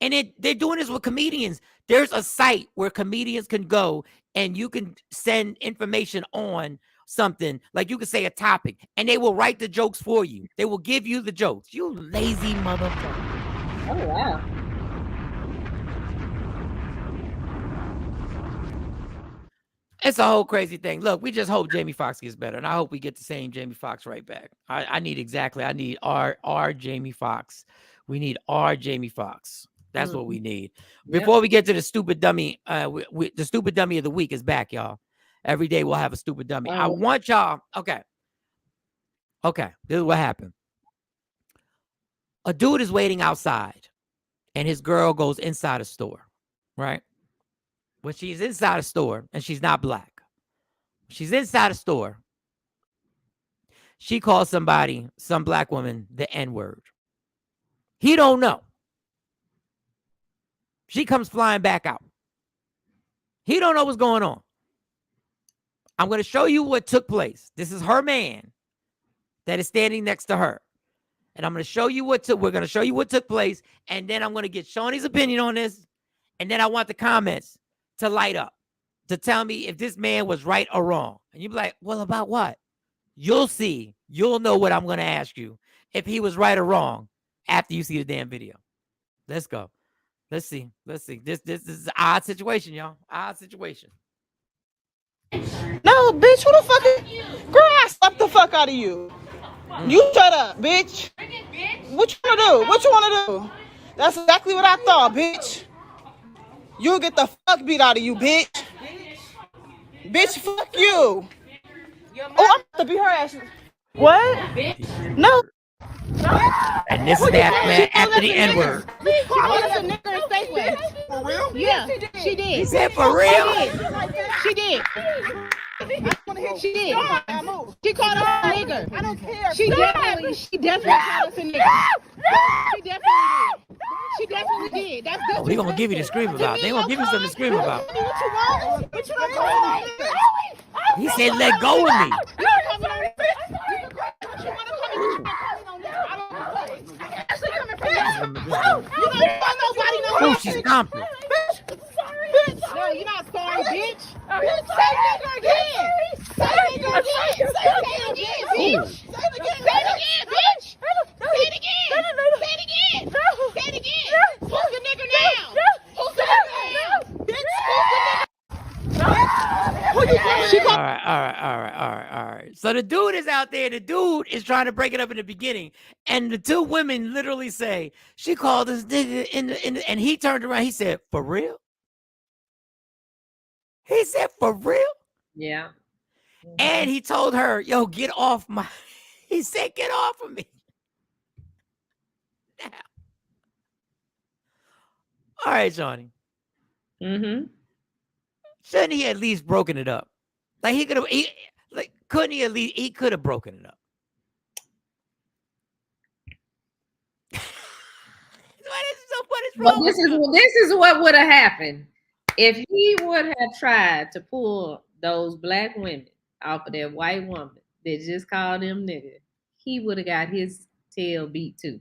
and they're doing this with comedians. There's a site where comedians can go and you can send information on something. Like you can say a topic and they will write the jokes for you. They will give you the jokes. You lazy motherfucker. Oh, wow. It's a whole crazy thing. Look, we just hope Jamie Foxx gets better. And I hope we get the same Jamie Foxx right back. I need our Jamie Foxx. We need our Jamie Foxx. That's what we need. Before we get to the stupid dummy, the stupid dummy of the week is back, y'all. Every day we'll have a stupid dummy. I want y'all. Okay. This is what happened. A dude is waiting outside, and his girl goes inside a store, right? When she's inside a store, and she's not black, she's inside a store. She calls some black woman, the N-word. He don't know. She comes flying back out. He don't know what's going on. I'm going to show you what took place. This is her man that is standing next to her. And I'm going to show you we're going to show you what took place. And then I'm going to get Shawnee's opinion on this. And then I want the comments to light up, to tell me if this man was right or wrong. And you'll be like, well, about what? You'll see. You'll know what I'm going to ask you, if he was right or wrong after you see the damn video. Let's go. Let's see. This is an odd situation, y'all. Odd situation. No, bitch, who the fuck is... Girl, I slapped the fuck out of you. You shut up, bitch. What you wanna do? What you wanna do? That's exactly what I thought, bitch. You'll get the fuck beat out of you, bitch. Bitch, fuck you. Oh, I'm about to beat her ass. What? No. And this is after the N-word. She called us a nigger in Safeway. For real? Yeah, she did. He said for real? She did. She did. She called us a nigger. I don't care. She definitely called us a nigger. She definitely did. That's good. We gonna give you to scream about. They gonna give you something to scream about. What you want? What you want? He said, "Let go of me." Oh, she's stomping. No, you're not sorry, bitch. Say nigger again. Say nigger again. Say it again, bitch. Say it again, bitch. Say it again. Say it again. Say it again. Who's the nigger now? Who's the nigger now? Bitch, All right. So the dude is out there. The dude is trying to break it up in the beginning, and the two women literally say, "She called this nigga and he turned around. He said, "For real?" He said, "For real?" Yeah. And he told her, "Yo, get off my." He said, "Get off of me." Now. All right, Shawnee. Shouldn't he at least broken it up? Like he could have, couldn't he at least? He could have broken it up. Well, this is what would have happened if he would have tried to pull those black women off of that white woman that just called him nigga. He would have got his tail beat too.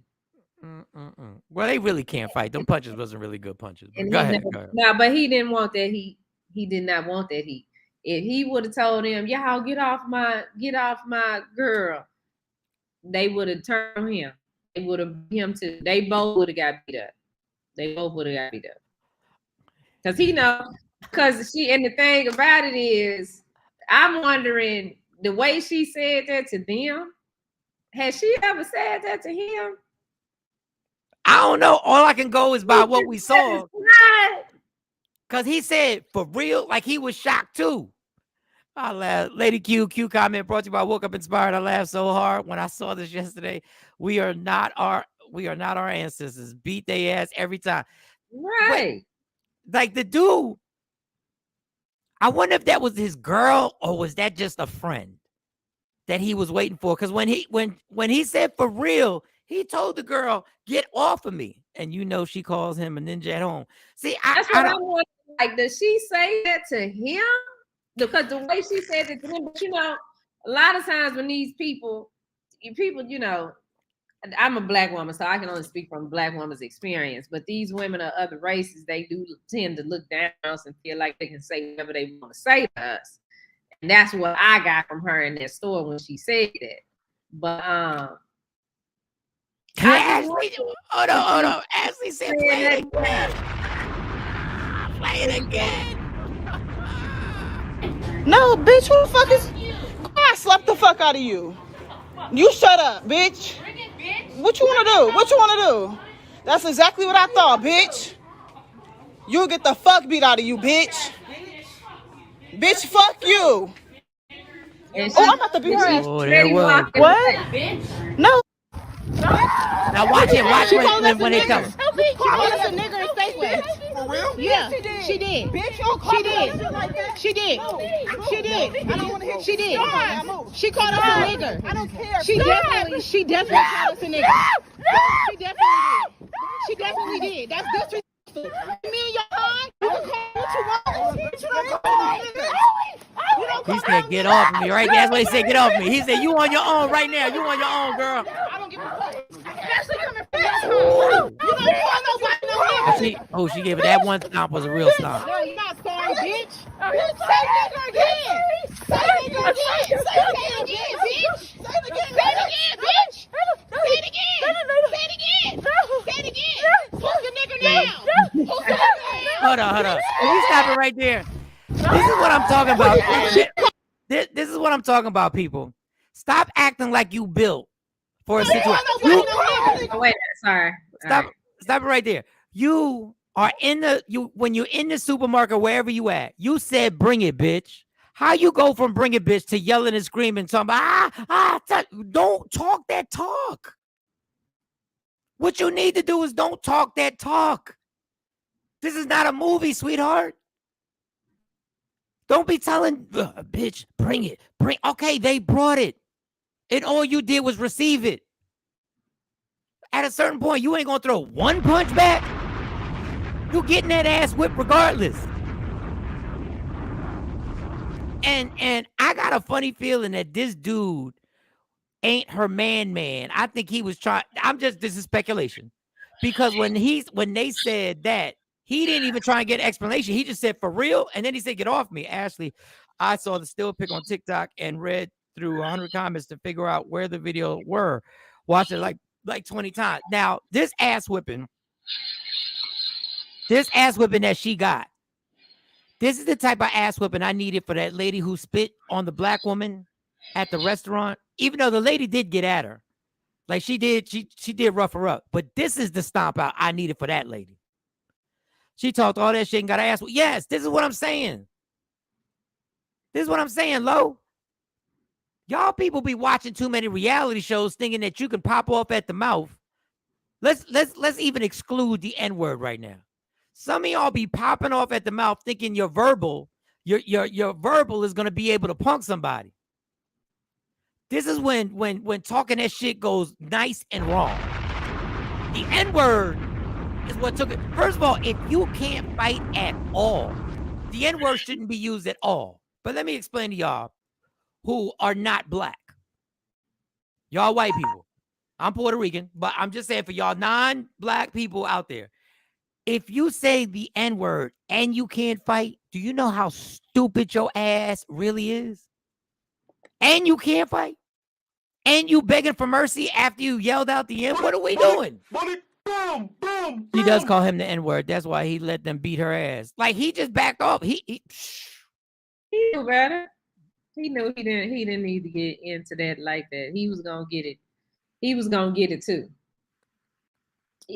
Well, they really can't fight. Them punches wasn't really good punches. But And go ahead. No, but he didn't want that heat. He did not want that heat. If he would have told him, y'all get off my girl, they would have turned him. They would have him too. They both would have got beat up. Because he knows, because she, and the thing about it is, I'm wondering, the way she said that to them, has she ever said that to him? I don't know. All I can go is by what we saw. Because he said for real, like he was shocked too. I laughed. Lady Q comment brought to you by Woke Up Inspired. I laughed so hard when I saw this yesterday. We are not our ancestors. Beat their ass every time. Right. But, like the dude, I wonder if that was his girl or was that just a friend that he was waiting for? Because when he said for real, he told the girl, "Get off of me," and you know she calls him a ninja at home. See, That's what I want. Like, does she say that to him? Because the way she said it to him, but you know, a lot of times when these people, you know, I'm a black woman, so I can only speak from a black woman's experience. But these women of other races, they do tend to look down on us and feel like they can say whatever they want to say to us. And that's what I got from her in that store when she said that. But Ashley, hold on. Ashley said, "Play it again. Play it again." No, bitch, who the fuck is... I slapped the fuck out of you. You shut up, bitch. What you want to do? What you want to do? That's exactly what I thought, bitch. You'll get the fuck beat out of you, bitch. Bitch, fuck you. And I'm about to beat her ass. Oh, there it was. What? No. Now watch it. Watch when they come. She called us a nigger and say bitch. For real? Yeah, she did. Bitch, she did. She did. She did. I don't want to hear. She did. She called us a nigger. I don't care. She definitely called us a nigger. She definitely did. That's disrespectful. Me and your high, you can call what you want. He said, "Get off of me," right? That's what he said. "Get off of me." He said, "You on your own right now. You on your own, girl." I don't give a fuck. Especially coming from that home. You don't want nobody no nigga. She gave it that one stomp was a real stomp. No, you're not sorry, bitch. Say nigga again. Say nigga again. Say it again, bitch. Say it again, bitch. Say it again. Say it again. Say it again. Who's the nigga now? Who's the nigga now? Hold on. Can you stop it right there? This is what I'm talking about. This is what I'm talking about, people. Stop acting like you built for a situation. Wait, sorry. Stop it right there. You are when you're in the supermarket, wherever you at, you said, "Bring it, bitch." How you go from "bring it, bitch" to yelling and screaming, talking about, don't talk that talk. What you need to do is don't talk that talk. This is not a movie, sweetheart. Don't be telling, "Bitch, bring it. Okay, they brought it. And all you did was receive it. At a certain point, you ain't gonna throw one punch back. You getting that ass whipped regardless. And I got a funny feeling that this dude ain't her man. I think he was trying. This is speculation. Because when they said that, he didn't even try and get an explanation. He just said, "For real?" And then he said, "Get off me." Ashley, I saw the still pic on TikTok and read through 100 comments to figure out where the video were. Watched it like 20 times. Now, this ass whipping that she got, this is the type of ass whipping I needed for that lady who spit on the black woman at the restaurant. Even though the lady did get at her. Like she did rough her up. But this is the stomp out I needed for that lady. She talked all that shit and got her ass. Yes, this is what I'm saying. Lo. Y'all people be watching too many reality shows thinking that you can pop off at the mouth. Let's even exclude the N-word right now. Some of y'all be popping off at the mouth thinking your verbal is gonna be able to punk somebody. This is when talking that shit goes nice and wrong. The N-word is what took it. First of all, if you can't fight at all, the N-word shouldn't be used at all. But let me explain to y'all who are not black. Y'all white people. I'm Puerto Rican, but I'm just saying for y'all non-black people out there, if you say the N-word and you can't fight, do you know how stupid your ass really is? And you can't fight? And you begging for mercy after you yelled out the N? What are we doing? She does call him the N-word. That's why he let them beat her ass. Like he just backed off. He knew better. He knew he didn't need to get into that like that. He was gonna get it. He was gonna get it too.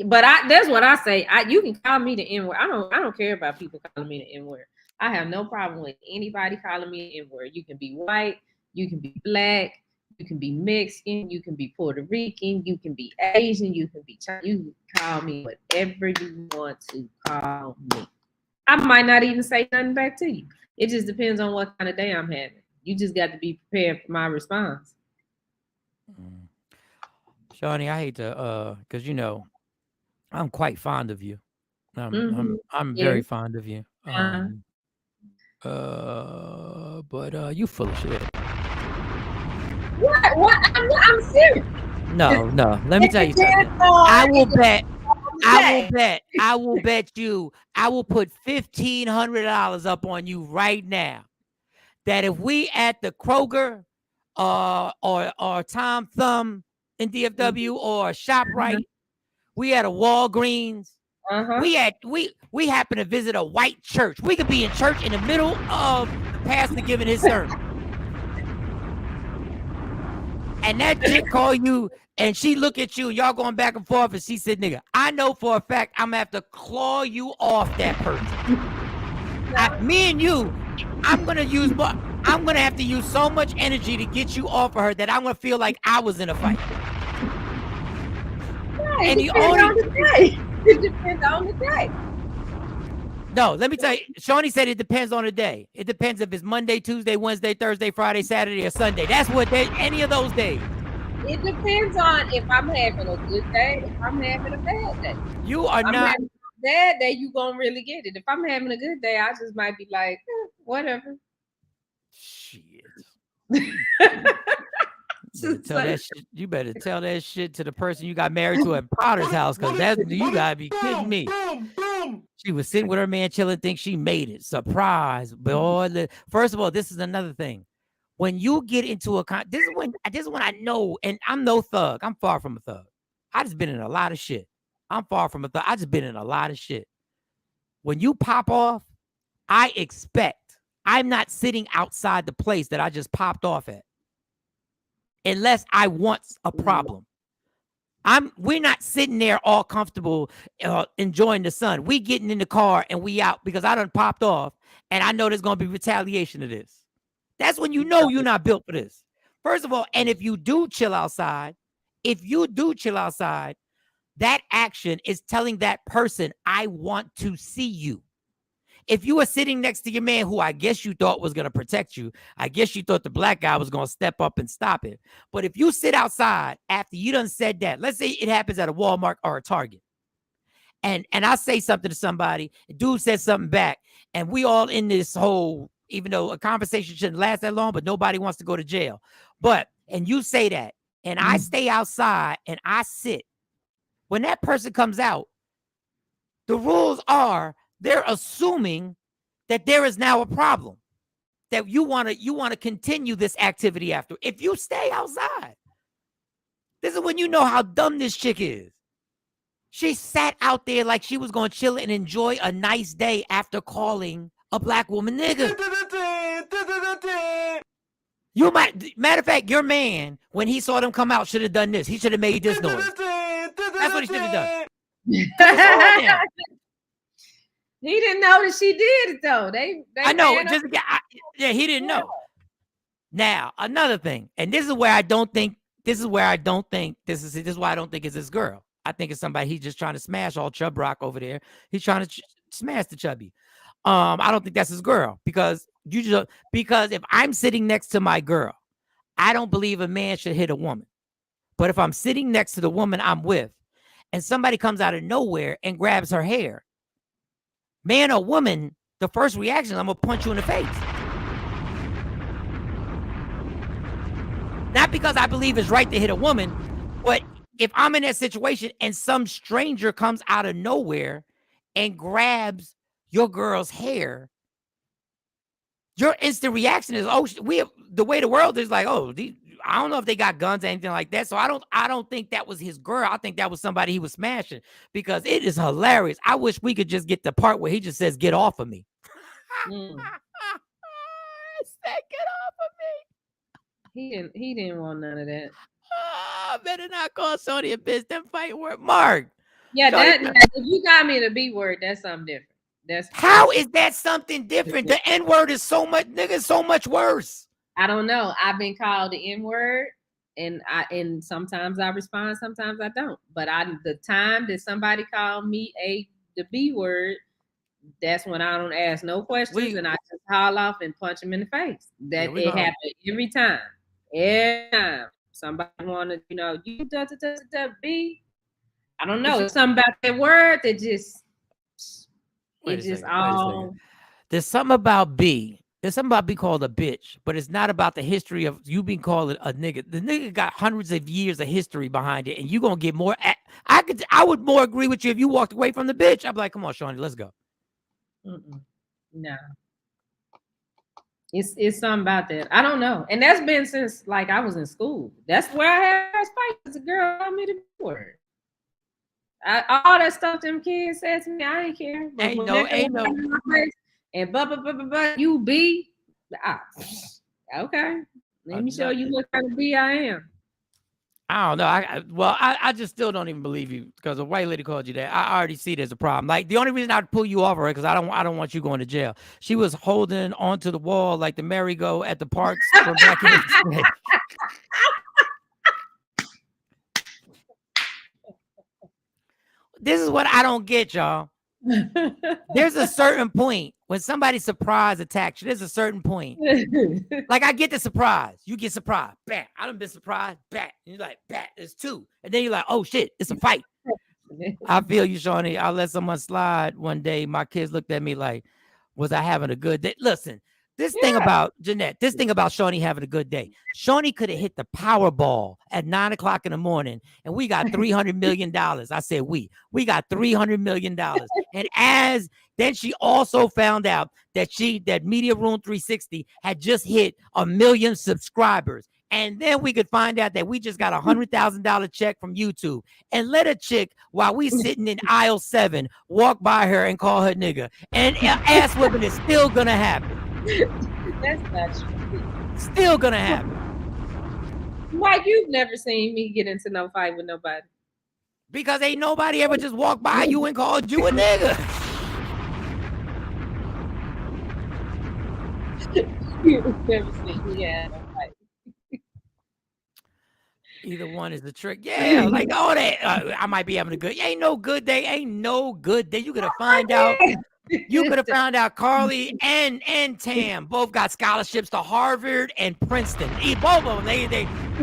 But that's what I say. You can call me the N-word. I don't care about people calling me the N-word. I have no problem with anybody calling me the N-word. You can be white, you can be black, you can be Mexican, you can be Puerto Rican, you can be Asian, you can be Chinese. You can call me whatever you want to call me. I might not even say nothing back to you. It just depends on what kind of day I'm having. You just got to be prepared for my response. Shawnee, I hate to because you know I'm quite fond of you. I'm very fond of you. But you full of shit. What? I'm serious. No. Let me tell you something. I will bet you. I will put $1,500 up on you right now that if we at the Kroger, or Tom Thumb in DFW or ShopRite, we at a Walgreens. We happen to visit a white church. We could be in church in the middle of the pastor giving his sermon. And that chick call you and she look at you and y'all going back and forth and she said, nigga, I know for a fact I'm gonna have to claw you off that person. Me and you, I'm gonna have to use so much energy to get you off of her that I'm gonna feel like I was in a fight. Right, and the only it depends on the day. No, let me tell you, Shawnee said it depends on the day. It depends if it's Monday, Tuesday, Wednesday, Thursday, Friday, Saturday, or Sunday. That's what any of those days. It depends on if I'm having a good day, if I'm having a bad day. You are not having a bad day, you gonna really get it. If I'm having a good day, I just might be like, whatever. Shit. You better tell that shit to the person you got married to at Potter's house, because you gotta be kidding me. She was sitting with her man chilling, think she made it. Surprise. Boy, first of all, this is another thing. When you get into this is when I know, and I'm no thug. I'm far from a thug. I just been in a lot of shit. I'm far from a thug. I just been in a lot of shit. When you pop off, I expect I'm not sitting outside the place that I just popped off at. Unless I want a problem. We're not sitting there all comfortable enjoying the sun. We getting in the car and we out because I done popped off and I know there's going to be retaliation of this. That's when you know you're not built for this. First of all, and if you do chill outside, that action is telling that person, I want to see you. If you were sitting next to your man who I guess you thought was going to protect you, I guess you thought the black guy was going to step up and stop it. But if you sit outside after you done said that, let's say it happens at a Walmart or a Target, and I say something to somebody, a dude says something back, and we all in this whole, even though a conversation shouldn't last that long, but nobody wants to go to jail. And you say that, and I stay outside and I sit. When that person comes out, the rules are, they're assuming that there is now a problem, that you want to continue this activity after. If you stay outside, this is when you know how dumb this chick is. She sat out there like she was going to chill and enjoy a nice day after calling a black woman nigga. Matter of fact, your man, when he saw them come out, should have done this. He should have made this noise. That's what he should have done. He didn't know that she did it though. I know. He didn't know. Now, another thing, and this is why I don't think this is why I don't think it's this girl. I think it's somebody he's just trying to smash all Chub Rock over there. He's trying to smash the chubby. I don't think that's his girl because if I'm sitting next to my girl, I don't believe a man should hit a woman. But if I'm sitting next to the woman I'm with and somebody comes out of nowhere and grabs her hair, man or woman, the first reaction, I'm going to punch you in the face. Not because I believe it's right to hit a woman, but if I'm in that situation and some stranger comes out of nowhere and grabs your girl's hair, your instant reaction is, oh, the way the world is like, oh, I don't know if they got guns or anything like that. So I don't think that was his girl. I think that was somebody he was smashing because it is hilarious. I wish we could just get the part where he just says, get off of me. Said, get off of me. He didn't want none of that. Better not call Sony a bitch. Them fight word. Mark, Yeah, Shorty, that if you got me the B word, that's something different. That's how is that something different? The N word is so much, nigga, so much worse. I don't know. I've been called the N word, and sometimes I respond, sometimes I don't. But the time that somebody called me the B word, that's when I don't ask no questions and I just haul off and punch them in the face. That it happened every time. Every time somebody wanted, you B. I don't know. It's something about that word that just all. There's something about B. There's something about B called a bitch, but it's not about the history of you being called a nigga. The nigga got hundreds of years of history behind it, and you gonna get more. I would more agree with you if you walked away from the bitch. I'd be like, come on, Shawnee, let's go. No. It's something about that. I don't know. And that's been since like I was in school. That's where I had first fight as a girl told me the word. All that stuff them kids said to me, I ain't care. But ain't no. And but you be okay. Let me show you what kind of B I am. I don't know. I just still don't even believe you because a white lady called you that. I already see there's a problem. Like the only reason I'd pull you off her because I don't want you going to jail. She was holding onto the wall like the merry-go at the parks from back in the day. This is what I don't get, y'all. There's a certain point when somebody surprise attacks you. There's a certain point. Like I get the surprise. You get surprised. Bam. I done been surprised. Bat. And you're like, bat, it's two. And then you're like, oh shit, it's a fight. I feel you, Shawnee. I'll let someone slide one day. My kids looked at me like, was I having a good day? Listen, this thing about Jeanette, this thing about Shawnee having a good day. Shawnee could have hit the Powerball at 9 o'clock in the morning and we got $300 million. I said, we got $300 million. And then she also found out that Media Room 360 had just hit 1 million subscribers. And then we could find out that we just got $100,000 check from YouTube and let a chick while we sitting in aisle 7 walk by her and call her nigga. And ass whipping is still gonna happen. That's not true. Still gonna happen. Mike, you've never seen me get into no fight with nobody. Because ain't nobody ever just walked by you and called you a nigga. You've never seen me have no fight. Either one is the trick. Yeah, like all that. I might be having a good. Ain't no good day. Ain't no good day. You gotta find out. You could have found out Carly and Tam both got scholarships to Harvard and Princeton. Both of them.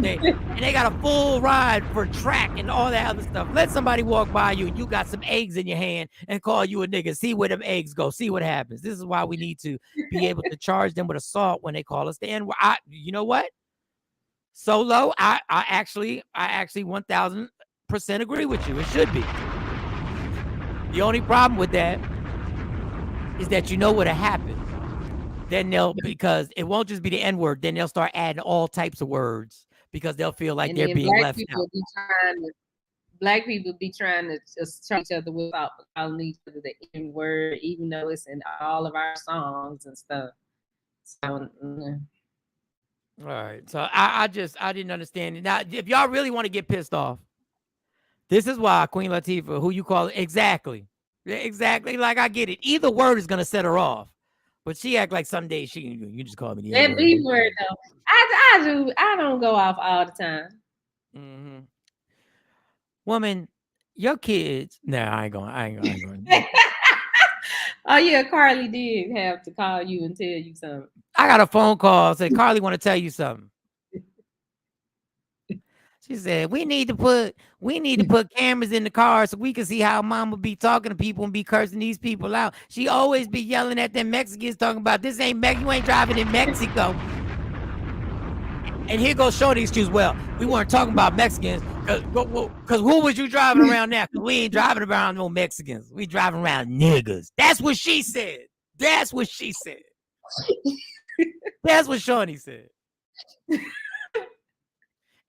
They got a full ride for track and all that other stuff. Let somebody walk by you and you got some eggs in your hand and call you a nigga. See where them eggs go. See what happens. This is why we need to be able to charge them with assault when they call us the N-word. You know what? Solo, I actually 1000% agree with you. It should be. The only problem with that is that you know what'll happen. Then because it won't just be the N-word, then they'll start adding all types of words because they'll feel like they're being left out. Black people be trying to just charge each other without calling each other the N-word, even though it's in all of our songs and stuff. So, all right. So I didn't understand it. Now, if y'all really want to get pissed off, this is why Queen Latifah, who you call exactly. Like I get it. Either word is gonna set her off, but she act like someday you just call me the that B word though. I don't go off all the time. Mm-hmm. Woman, your kids. Nah, I ain't going. Oh yeah, Carly did have to call you and tell you something. I got a phone call. Said Carly want to tell you something. She said, we need to put cameras in the car so we can see how mama be talking to people and be cursing these people out. She always be yelling at them Mexicans talking about this ain't you ain't driving in Mexico. And here goes Shorty excuse. Well, we weren't talking about Mexicans because who was you driving around now? Because we ain't driving around no Mexicans. We driving around niggas. That's what she said. That's what she said. That's what Shawnee said.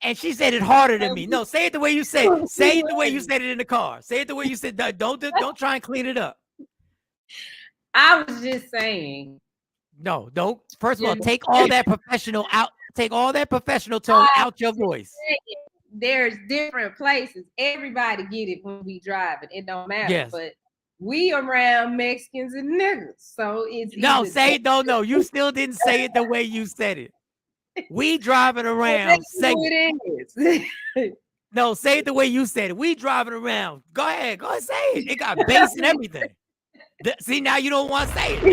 And she said it harder than me. No, say it the way you said it. Say it the way you said it in the car. Say it the way you said. Don't try and clean it up. I was just saying. No, don't. First of all, take all that professional out. Take all that professional tone out your voice. there's different places. Everybody get it when we driving. It don't matter. Yes. But we around Mexicans and niggas. So it's No, either say it. No. You still didn't say it the way you said it. We driving around. that's Say who it is. no, say it the way you said it. We driving around. Go ahead say it. It got bass and everything. See, now you don't want to say it.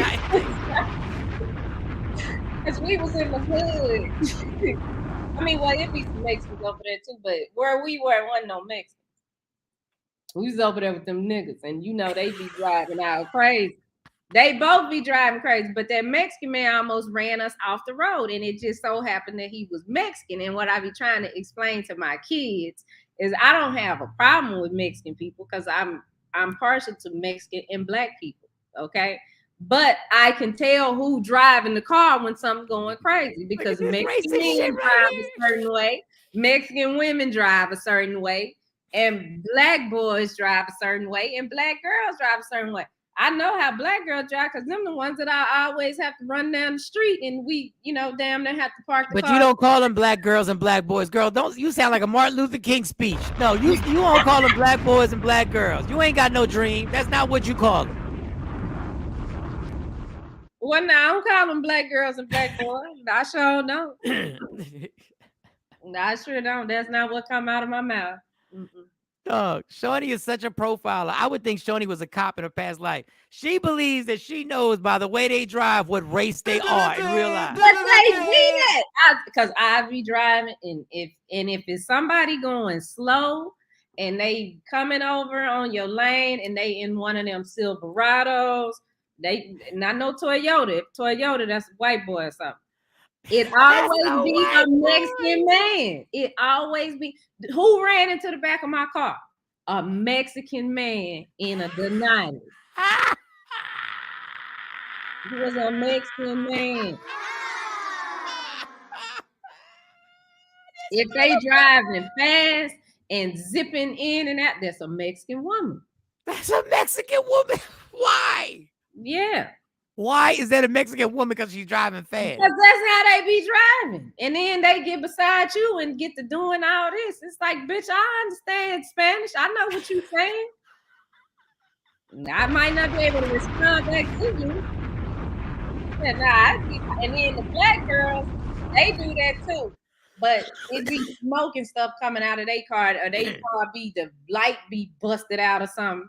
Because we was in the hood. I mean, well, it be some Mexicans over there too, but where we were, it wasn't no Mexicans. We was over there with them niggas, and you know they be driving out crazy. They both be driving crazy, but that Mexican man almost ran us off the road, and it just so happened that he was Mexican. And what I be trying to explain to my kids is I don't have a problem with Mexican people because I'm partial to Mexican and black people, okay? But I can tell who driving the car when something's going crazy because Mexican men drive a certain way, Mexican women drive a certain way, and black boys drive a certain way, and black girls drive a certain way. I know how black girls drive because them the ones that I always have to run down the street, and we, damn near have to park the car. But you don't call them black girls and black boys. Girl, don't you sound like a Martin Luther King speech. No, you don't call them black boys and black girls. You ain't got no dream. That's not what you call them. Well, no, I don't call them black girls and black boys. I sure don't. I sure don't. That's not what come out of my mouth. Dog, Shawnee is such a profiler. I would think Shawnee was a cop in her past life. She believes that she knows by the way they drive what race they are in real life. But they see that because I be driving, and if it's somebody going slow and they coming over on your lane and they in one of them Silverados, and I know Toyota. If Toyota, that's a white boy or something. It always be a Mexican man. It always be. Who ran into the back of my car? A Mexican man in a Denali. He was a Mexican man. If they driving fast and zipping in and out, that's a Mexican woman. That's a Mexican woman. Why? Yeah. Why is that a Mexican woman? Because she's driving fast. Because that's how they be driving. And then they get beside you and get to doing all this. It's like, bitch, I understand Spanish. I know what you're saying. I might not be able to respond back to you. And then the black girls, they do that too. But it be smoking stuff coming out of their car, or they car be the light be busted out or something.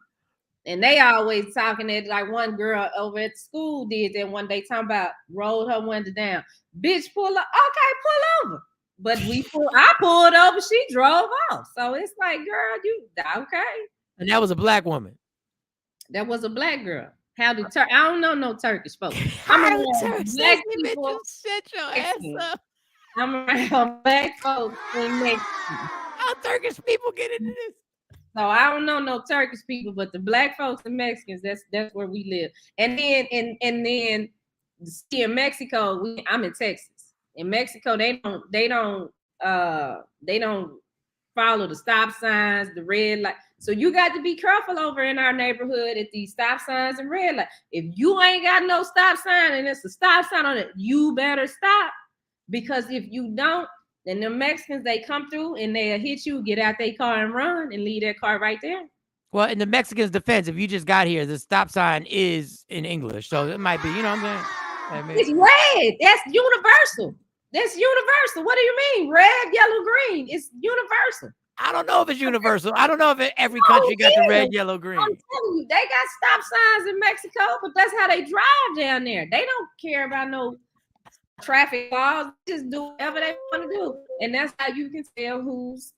And they always talking that, like one girl over at the school did that one day, talking about rolled her window down. Bitch, pull up. Okay, pull over. But I pulled over. She drove off. So it's like, girl, you okay? And that was a black woman. That was a black girl. I don't know no Turkish folks. I'm around black people. Shut your ass up. I'm around black folks in Mexico. How Turkish people get into this? So I don't know no Turkish people, but the black folks and Mexicans, that's where we live. And then see, in Mexico, I'm in Texas. In Mexico, they don't follow the stop signs, the red light. So you got to be careful over in our neighborhood at these stop signs and red light. If you ain't got no stop sign and it's a stop sign on it, you better stop. Because if you don't, then the Mexicans, they come through and they'll hit you, get out their car and run and leave their car right there. Well, in the Mexicans' defense, if you just got here, the stop sign is in English. So it might be, you know what I'm saying? It's red. That's universal. That's universal. What do you mean? Red, yellow, green. It's universal. I don't know if it's universal. I don't know if every country got the red, yellow, green. I'm telling you, they got stop signs in Mexico, but that's how they drive down there. They don't care about no traffic laws. They just do whatever they want to do. And that's how you can tell who's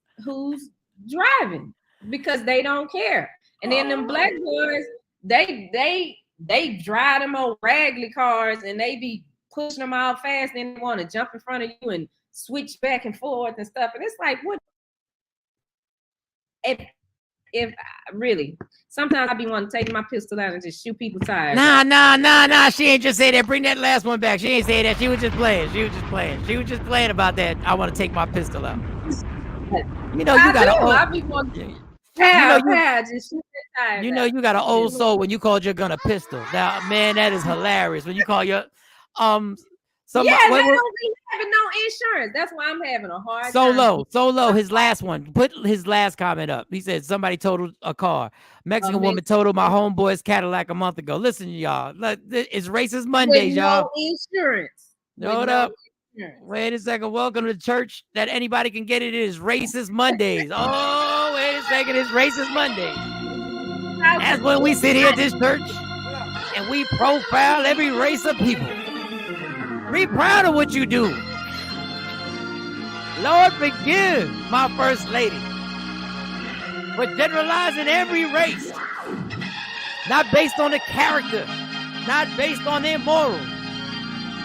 driving, because they don't care. And then them black boys, they drive them old raggedy cars and they be pushing them all fast and they want to jump in front of you and switch back and forth and stuff. And it's like, what? If really, sometimes I be wanting to take my pistol out and just shoot people tires. Nah. She ain't just say that. Bring that last one back. She ain't say that. She was just playing. She was just playing about that. I want to take my pistol out. You know, you got an old. I be wanting just shoot that tire. You know, you got an old soul when you called your gun a pistol. Now, man, that is hilarious. When you call your They what- don't be having no insurance. That's why I'm having a hard time. Solo, his last one. Put his last comment up. He said somebody totaled a car. Mexican woman totaled my homeboy's Cadillac a month ago. Listen, y'all. Look, it's racist Mondays, y'all. No insurance. Hold up. Wait a second. Welcome to church that anybody can get it. It is racist Mondays. Oh, wait a second. It's racist Mondays. That's when we sit here at this church and we profile every race of people. Be proud of what you do. Lord, forgive my first lady for generalizing every race, not based on the character, not based on their morals,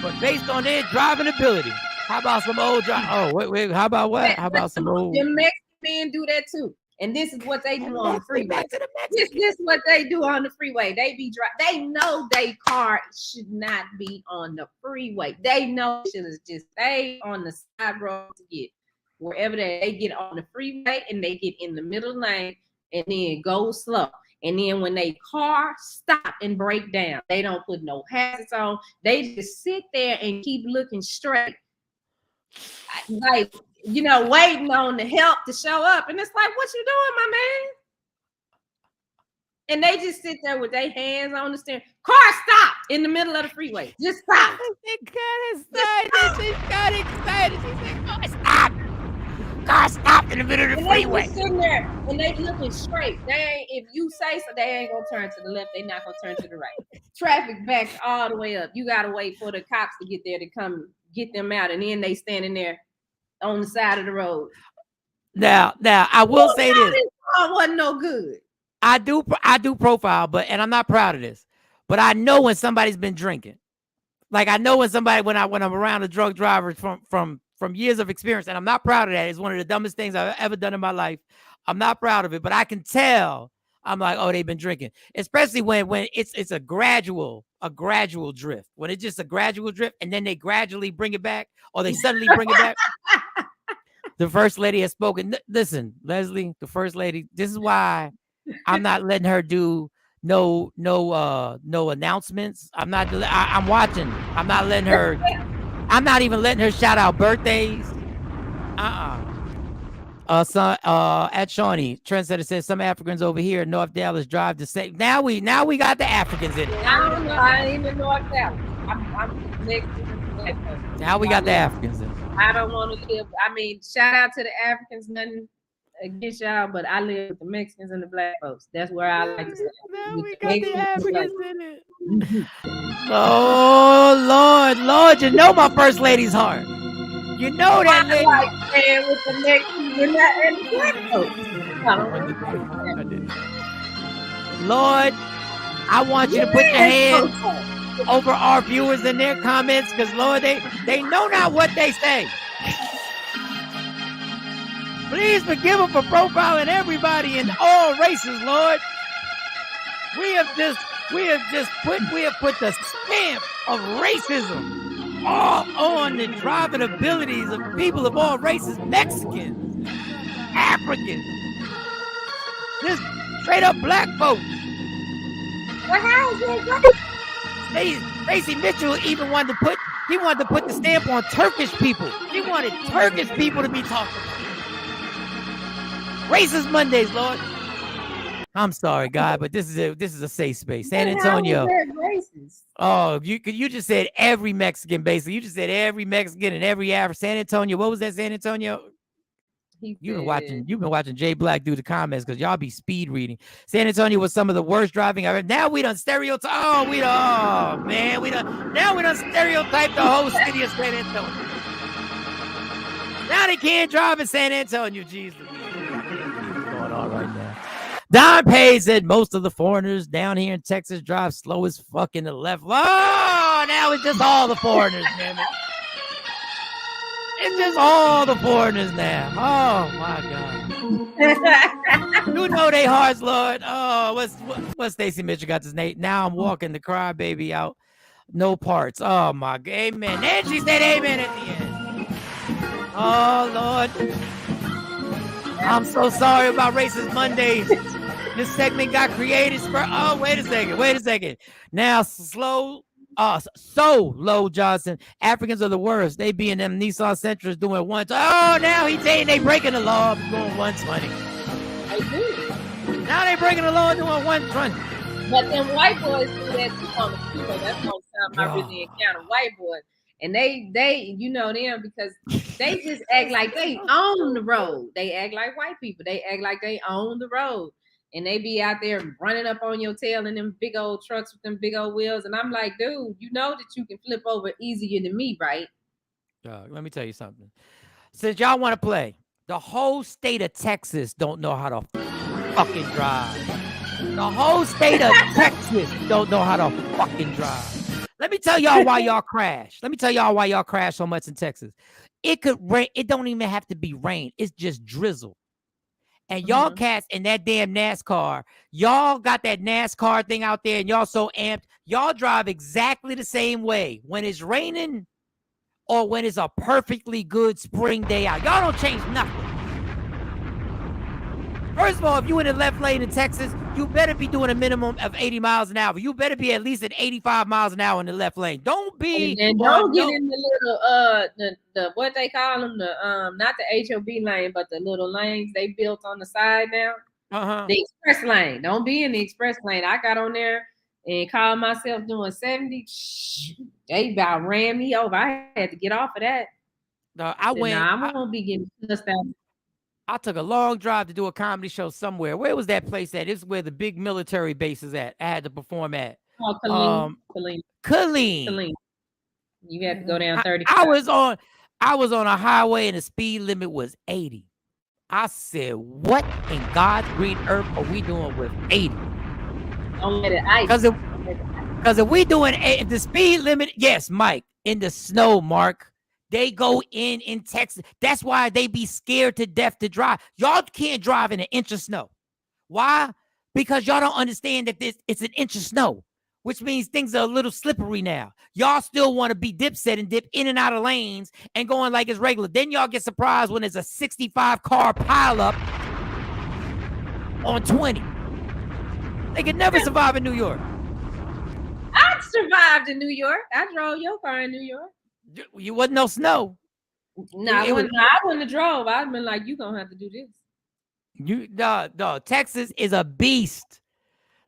but based on their driving ability. How about some old drive? Oh, wait. How about what? How about some old? The Mexican men do that too. And this is what they do on the freeway. This is what they do on the freeway. They be they know their car should not be on the freeway. They know it should just stay on the side road to get wherever they get on the freeway, and they get in the middle lane and then go slow. And then when they car stop and break down, they don't put no hazards on. They just sit there and keep looking straight. Like, waiting on the help to show up. And it's like, what you doing, my man? And they just sit there with their hands on the steering. Car stopped in the middle of the freeway. Just stop. She got excited. She said, car stopped. Car stopped in the middle of the freeway. They sitting there and they looking straight. They ain't, if you say so, they ain't gonna turn to the left. They not gonna turn to the right. Traffic backs all the way up. You gotta wait for the cops to get there to come get them out, and then they standing there on the side of the road. Now, I will say this. This wasn't no good. I do profile, and I'm not proud of this, but I know when somebody's been drinking. Like I know when I'm around a drunk driver from years of experience, and I'm not proud of that. It's one of the dumbest things I've ever done in my life. I'm not proud of it, but I can tell. I'm like, oh, they've been drinking, especially when it's a gradual drift. When it's just a gradual drift, and then they gradually bring it back, or they suddenly bring it back. The first lady has spoken. Listen, Leslie, the first lady. This is why I'm not letting her do no announcements. I'm watching. I'm not letting her. I'm not even letting her shout out birthdays. At Shawnee, Trendsetter says some Africans over here in North Dallas drive the same. Now we got the Africans in it. I don't know. I ain't in North Dallas. I'm next to the black folks. Now we got the Africans in it. I don't want to live. I mean, shout out to the Africans, nothing against y'all, but I live with the Mexicans and the black folks. That's where I like to stay. Now we got the Africans in it. Oh Lord, you know my first lady's heart. You know that lady. I like staying with the Mexicans and the black folks. I don't want to. Lord, I want you to put your hands over our viewers and their comments, because Lord, they know not what they say. Please forgive them for profiling everybody in all races, Lord. We have put the stamp of racism all on the driving abilities of people of all races, Mexicans, Africans, just straight up black folks. Well, how is it? Stacey Mitchell even wanted to put the stamp on Turkish people. She wanted Turkish people to be talked about. Racist Mondays, Lord. I'm sorry, God, but this is a safe space. San Antonio. Oh, you just said every Mexican, basically. You just said every Mexican and every African. San Antonio. What was that, San Antonio? You've been watching Jay Black do the comments, because y'all be speed reading. San Antonio was some of the worst driving I've ever. Now we done stereotype. We done stereotyped the whole city of San Antonio. Now they can't drive in San Antonio. Jesus, what's going on right now? Don Page said most of the foreigners down here in Texas drive slow as fuck in the left. Oh, now it's just all the foreigners, man. It's just all the foreigners now. Oh my God. You know they hearts, Lord. Oh, what's Stacey Mitchell got this name? Now I'm walking the crybaby out. No parts. Oh my God. Amen. And she said amen at the end. Oh Lord. I'm so sorry about Racist Mondays. This segment got created for wait a second. Now slow So low, Johnson. Africans are the worst. They be in them Nissan Sentras doing one. Oh, now he's saying they breaking the law, doing 120. I do. Now they breaking the law, doing 120. But them white boys do that too on the freeway. That's the only time I really encounter white boys. And they, you know them because they just act like they own the road. They act like white people. They act like they own the road. And they be out there running up on your tail in them big old trucks with them big old wheels. And I'm like, dude, you know that you can flip over easier than me, right? Let me tell you something. Since y'all want to play, the whole state of Texas don't know how to fucking drive. The whole state of Texas don't know how to fucking drive. Let me tell y'all why y'all crash. Let me tell y'all why y'all crash so much in Texas. It could rain. It don't even have to be rain. It's just drizzle. And y'all cats in that damn NASCAR, y'all got that NASCAR thing out there and y'all so amped. Y'all drive exactly the same way when it's raining or when it's a perfectly good spring day out. Y'all don't change nothing. First of all, if you in the left lane in Texas, you better be doing a minimum of 80 miles an hour. You better be at least at 85 miles an hour in the left lane. Don't be and don't get in the little the what they call them, the not the HOV lane, but the little lanes they built on the side now. The express lane. Don't be in the express lane. I got on there and called myself doing 70. They about ran me over. I had to get off of that. I won't be getting cussed out. I took a long drive to do a comedy show somewhere. Where was that place at? It's where the big military base is at. I had to perform at. Oh, Killeen. You had to go down 30. I was on a highway and the speed limit was 80. I said, what in God's green earth are we doing with 80? Don't let it ice. Because if we doing if the speed limit, yes, Mike, in the snow, Mark. They go in Texas. That's why they be scared to death to drive. Y'all can't drive in an inch of snow. Why? Because y'all don't understand that it's an inch of snow, which means things are a little slippery now. Y'all still want to be dipset and dip in and out of lanes and going like it's regular. Then y'all get surprised when there's a 65 car pileup on 20. They could never survive in New York. I survived in New York. I drove your car in New York. You wasn't no snow. No, I wouldn't have drove. I'd been like, you gonna have to do this. No, Texas is a beast.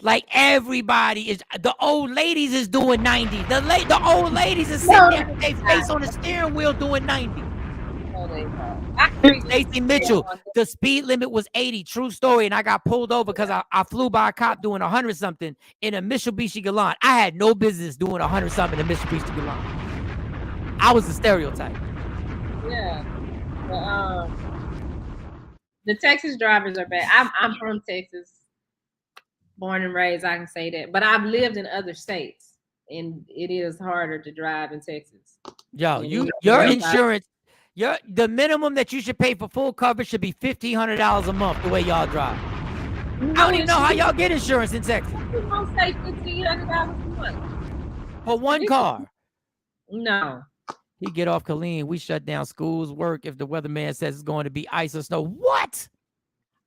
Like everybody is. The old ladies is doing 90. The old ladies is sitting there with their face on the steering wheel doing 90. Stacey Mitchell, the speed limit was 80. True story. And I got pulled over because I flew by a cop doing 100 something in a Mitsubishi Galant. I had no business doing 100 something in a Mitsubishi Galant. I was the stereotype. Yeah. The Texas drivers are bad. I'm from Texas. Born and raised, I can say that. But I've lived in other states. And it is harder to drive in Texas. Yo, your insurance, the minimum that you should pay for full coverage should be $1,500 a month the way y'all drive. I don't even know how y'all get insurance in Texas. You don't say $1,500 a month. For one car. No. He get off Killeen. We shut down schools, work if the weatherman says it's going to be ice or snow. What?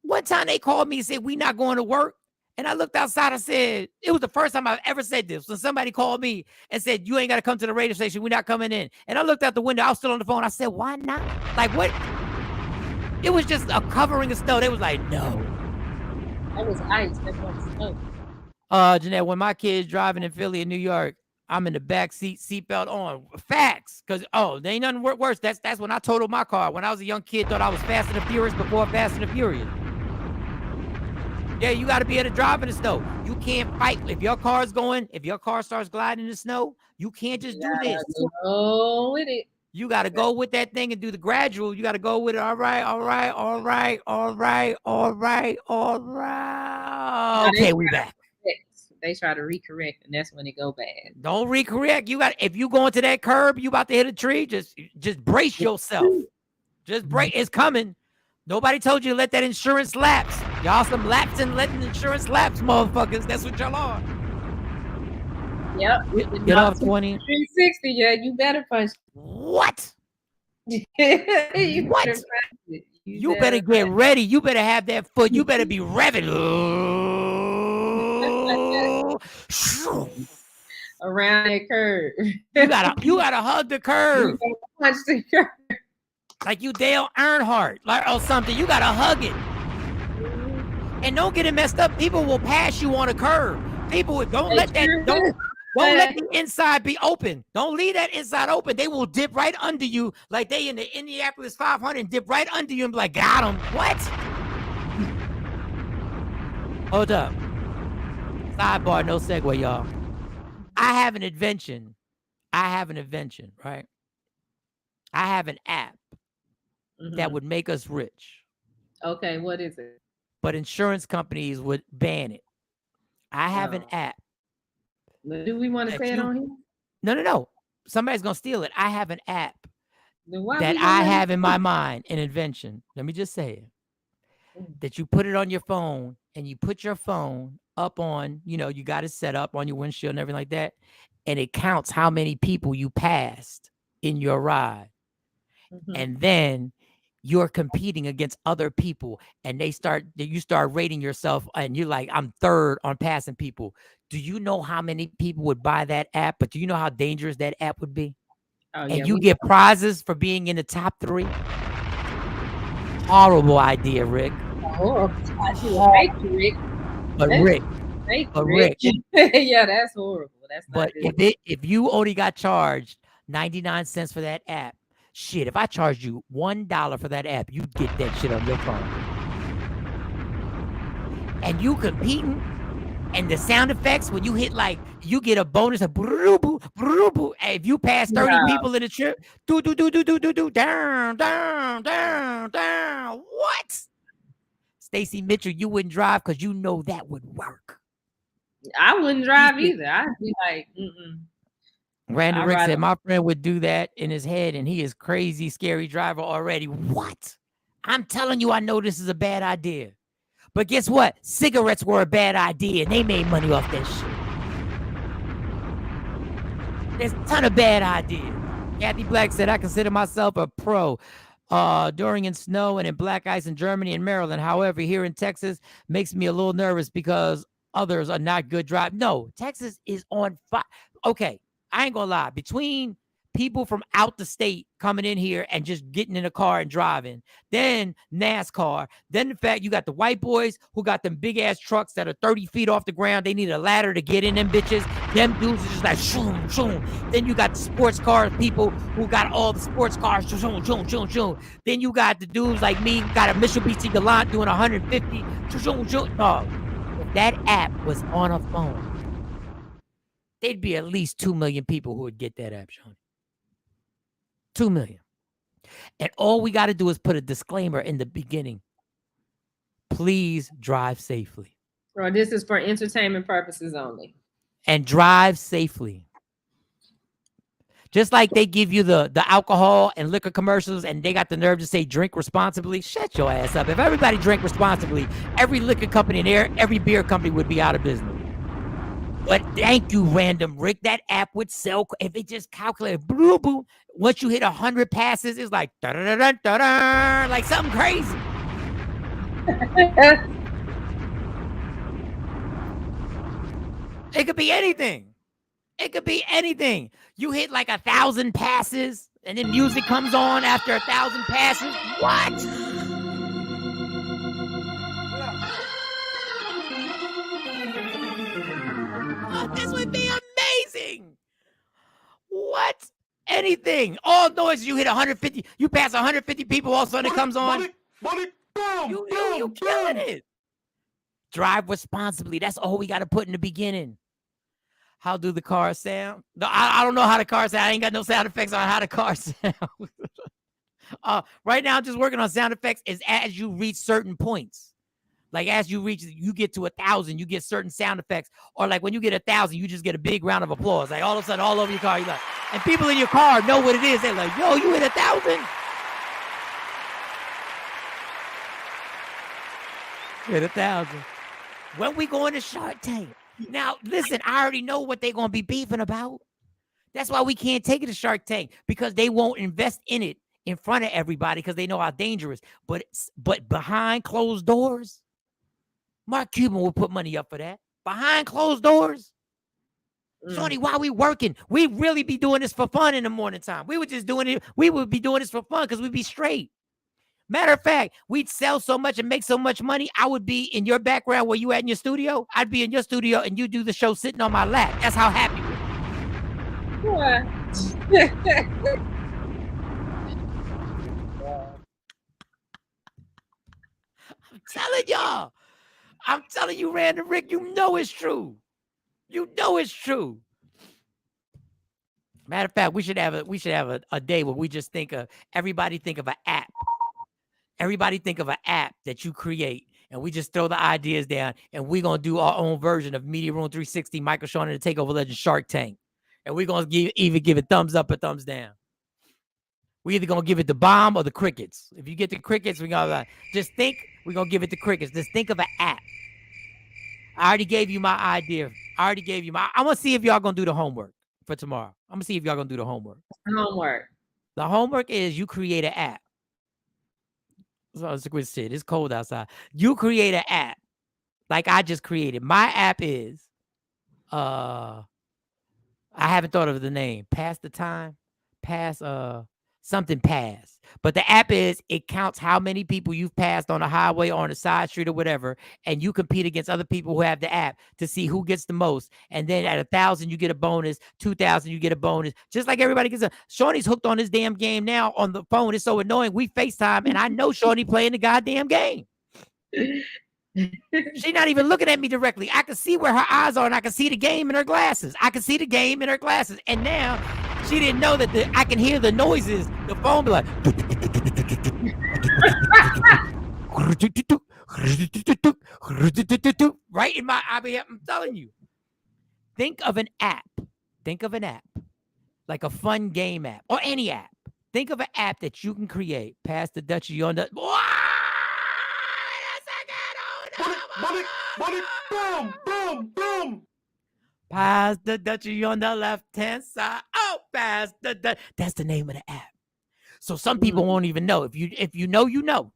One time they called me and said, we not going to work. And I looked outside. I said, it was the first time I've ever said this. When somebody called me and said, you ain't got to come to the radio station. We're not coming in. And I looked out the window. I was still on the phone. I said, why not? Like, what? It was just a covering of snow. They was like, no. That was ice. That was snow. Jeanette, when my kid's driving in Philly and New York, I'm in the back seat, seatbelt on. Facts. Because, there ain't nothing worse. That's when I totaled my car. When I was a young kid, thought I was Fast and the Furious before Fast and the Furious. Yeah, you got to be able to drive in the snow. You can't fight. If your car starts gliding in the snow, you can't just do this. Go with it. You got to go with that thing and do the gradual. You got to go with it. All right. Okay, we back. They try to recorrect, and that's when it go bad. Don't recorrect. If you go into that curb, you about to hit a tree. Just brace yourself. Just brace. It's coming. Nobody told you to let that insurance lapse. Y'all some lapse and letting insurance lapse, motherfuckers. That's what y'all are. Yep. Get off 20. 360. Yeah, you better punch. What? What? You better get ready. You better have that foot. You better be revving. around that curve. You gotta hug the curve. You gotta punch the curve. Like you Dale Earnhardt, like or something. You gotta hug it. And don't get it messed up. People will pass you on a curve. People don't let the inside be open. Don't leave that inside open. They will dip right under you, like they in the Indianapolis 500 and dip right under you and be like, got him. What? Hold up. Sidebar, no segue, y'all. I have an invention, right? I have an app that would make us rich. Okay, what is it? But insurance companies would ban it. I have an app. Do we want to say it on here? No. Somebody's going to steal it. I have an app that I I have in my mind, an invention. Let me just say it. That you put it on your phone and you put your phone up on, you got it set up on your windshield and everything like that. And it counts how many people you passed in your ride. And then you're competing against other people and you start rating yourself and you're like, I'm third on passing people. Do you know how many people would buy that app? But do you know how dangerous that app would be? And you get prizes for being in the top 3? Horrible idea, Rick. Horrible. Rick. But Rick. Yeah, that's horrible. That's not good. If you only got charged 99 cents for that app, shit, if I charged you $1 for that app, you'd get that shit on your phone. And you competing, and the sound effects, when you hit you get a bonus of boo. If you pass 30 people in the trip, do, down. What? Stacey Mitchell, you wouldn't drive because you know that would work. I wouldn't drive either. I'd be like, Randy Rick said, my friend would do that in his head, and he is crazy, scary driver already. What? I'm telling you, I know this is a bad idea. But guess what? Cigarettes were a bad idea, and they made money off that shit. There's a ton of bad ideas. Kathy Black said, I consider myself a pro during in snow and in black ice in Germany and Maryland. However, here in Texas, makes me a little nervous because others are not good driving. No, Texas is on fire. Okay. I ain't gonna lie, between people from out the state coming in here and just getting in a car and driving, then NASCAR, then the fact you got the white boys who got them big ass trucks that are 30 feet off the ground. They need a ladder to get in them bitches. Them dudes are just like shoom, shoom. Then you got the sports car people who got all the sports cars, shoom, shoom, shoom, shoom. Then you got the dudes like me, got a Mitsubishi Galant doing 150, shoom, shoom. Dog, if that app was on a phone, there'd be at least 2 million people who would get that app, Shawn. 2 million. And all we got to do is put a disclaimer in the beginning. Please drive safely. Or this is for entertainment purposes only. And drive safely. Just like they give you the alcohol and liquor commercials and they got the nerve to say drink responsibly. Shut your ass up. If everybody drank responsibly, every liquor company and every beer company would be out of business. But thank you, Random Rick. That app would sell if it just calculated. Boo, boo. Once you hit 100 passes, it's like da-da-da-da-da-da, like something crazy. It could be anything. It could be anything. You hit like 1,000 passes, and then music comes on after 1,000 passes. What? This would be amazing. What? Anything. All noise. You hit 150. You pass 150 people. All of a sudden it comes on. You killing it. Drive responsibly. That's all we got to put in the beginning. How do the cars sound? No, I don't know how the cars sound. I ain't got no sound effects on how the cars sound. Right now, I'm just working on sound effects. Is as you reach certain points. Like as you get to 1,000, you get certain sound effects. Or like when you get 1,000, you just get a big round of applause. Like all of a sudden, all over your car, you like, and people in your car know what it is. They're like, yo, you hit 1,000. Hit 1,000. When we going to Shark Tank? Now, listen, I already know what they're going to be beefing about. That's why we can't take it to Shark Tank, because they won't invest in it in front of everybody because they know how dangerous. But behind closed doors, Mark Cuban will put money up for that. Behind closed doors, Shorty, why we working? We really be doing this for fun in the morning time. We were just doing it. We would be doing this for fun because we'd be straight. Matter of fact, we'd sell so much and make so much money. I would be in your background where you at in your studio. I'd be in your studio and you do the show sitting on my lap. That's how happy we're. I'm telling y'all. I'm telling you, Random Rick, you know it's true. You know it's true. Matter of fact, we should have a day where we just everybody think of an app. Everybody think of an app that you create, and we just throw the ideas down, and we're going to do our own version of Media Room 360, Michael Shawn and the Takeover Legend Shark Tank. And we're going to either give it thumbs up or thumbs down. We either going to give it the bomb or the crickets. If you get the crickets, we're going to just think we're going to give it the crickets. Just think of an app. I already gave you my idea. I want to see if y'all going to do the homework for tomorrow. I'm going to see if y'all going to do the homework. The homework is you create an app. So it's cold outside. You create an app like I just created. My app is I haven't thought of the name. Pass the time. Something pass. But the app is, it counts how many people you've passed on a highway or on a side street or whatever, and you compete against other people who have the app to see who gets the most. And then at 1,000 you get a bonus, 2,000 you get a bonus. Just like everybody gets a. Shawnee's hooked on this damn game now on the phone. It's so annoying. We FaceTime and I know Shawnee playing the goddamn game. She's not even looking at me directly. I can see where her eyes are, and I can see the game in her glasses. And now she didn't know that I can hear the noises. The phone be like, right in my eye. I'm telling you. Think of an app. Like a fun game app or any app. Think of an app that you can create. Pass the Dutchie on the. Boom, boom, boom. Pass the Dutchie on the left-hand side. Oh, pass the Dutchie. That's the name of the app. So some people won't even know. If you know, you know.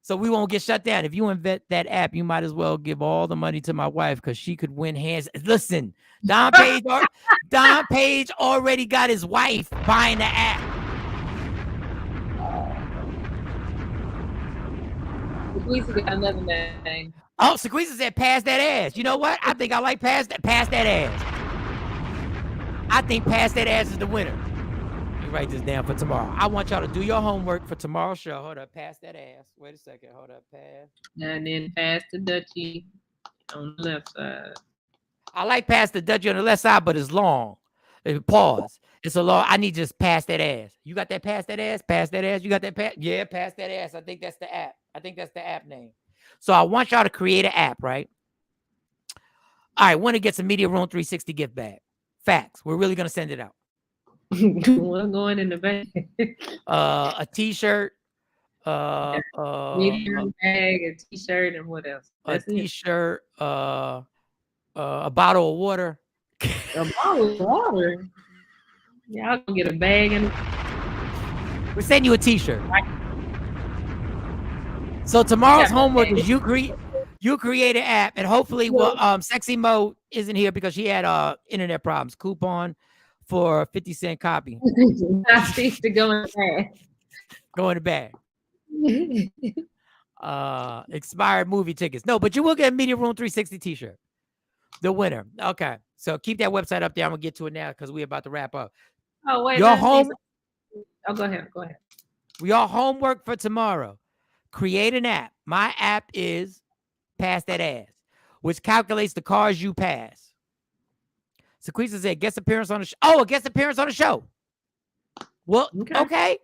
So we won't get shut down. If you invent that app, you might as well give all the money to my wife because she could win hands. Listen, Don Page already got his wife buying the app. We got another name. Oh, Sequisa said, pass that ass. You know what? I think I like pass that ass. I think pass that ass is the winner. Let me write this down for tomorrow. I want y'all to do your homework for tomorrow's show. Hold up, pass that ass. Wait a second. Hold up, pass. And then pass the Dutchie on the left side. I like pass the Dutchie on the left side, but it's long. Pause. It's a long. I need just pass that ass. You got that pass that ass? Pass that ass? You got that pass? Yeah, pass that ass. I think that's the app. I think that's the app name. So I want y'all to create an app, right? All right, winner gets a Media Room 360 gift bag. Facts. We're really going to send it out. We're going in the bag. A t-shirt. Media Room bag, a t-shirt, and what else? That's a t-shirt. A bottle of water. A bottle of water? Y'all gonna get a bag and We'll send you a t-shirt. So tomorrow's homework is you create an app, and hopefully Sexy Mo isn't here because she had internet problems. Coupon for 50-cent copy. I speak to go in the bag. Go in the bag. Expired movie tickets. No, but you will get a Media Room 360 t-shirt. The winner. Okay. So keep that website up there. I'm gonna get to it now because we're about to wrap up. Oh, wait. Your home. Oh, go ahead. Go ahead. Your homework for tomorrow. Create an app. My app is Pass That Ass, which calculates the cars you pass. Sequisa said guest appearance on the show. Oh, a guest appearance on the show. Well, okay.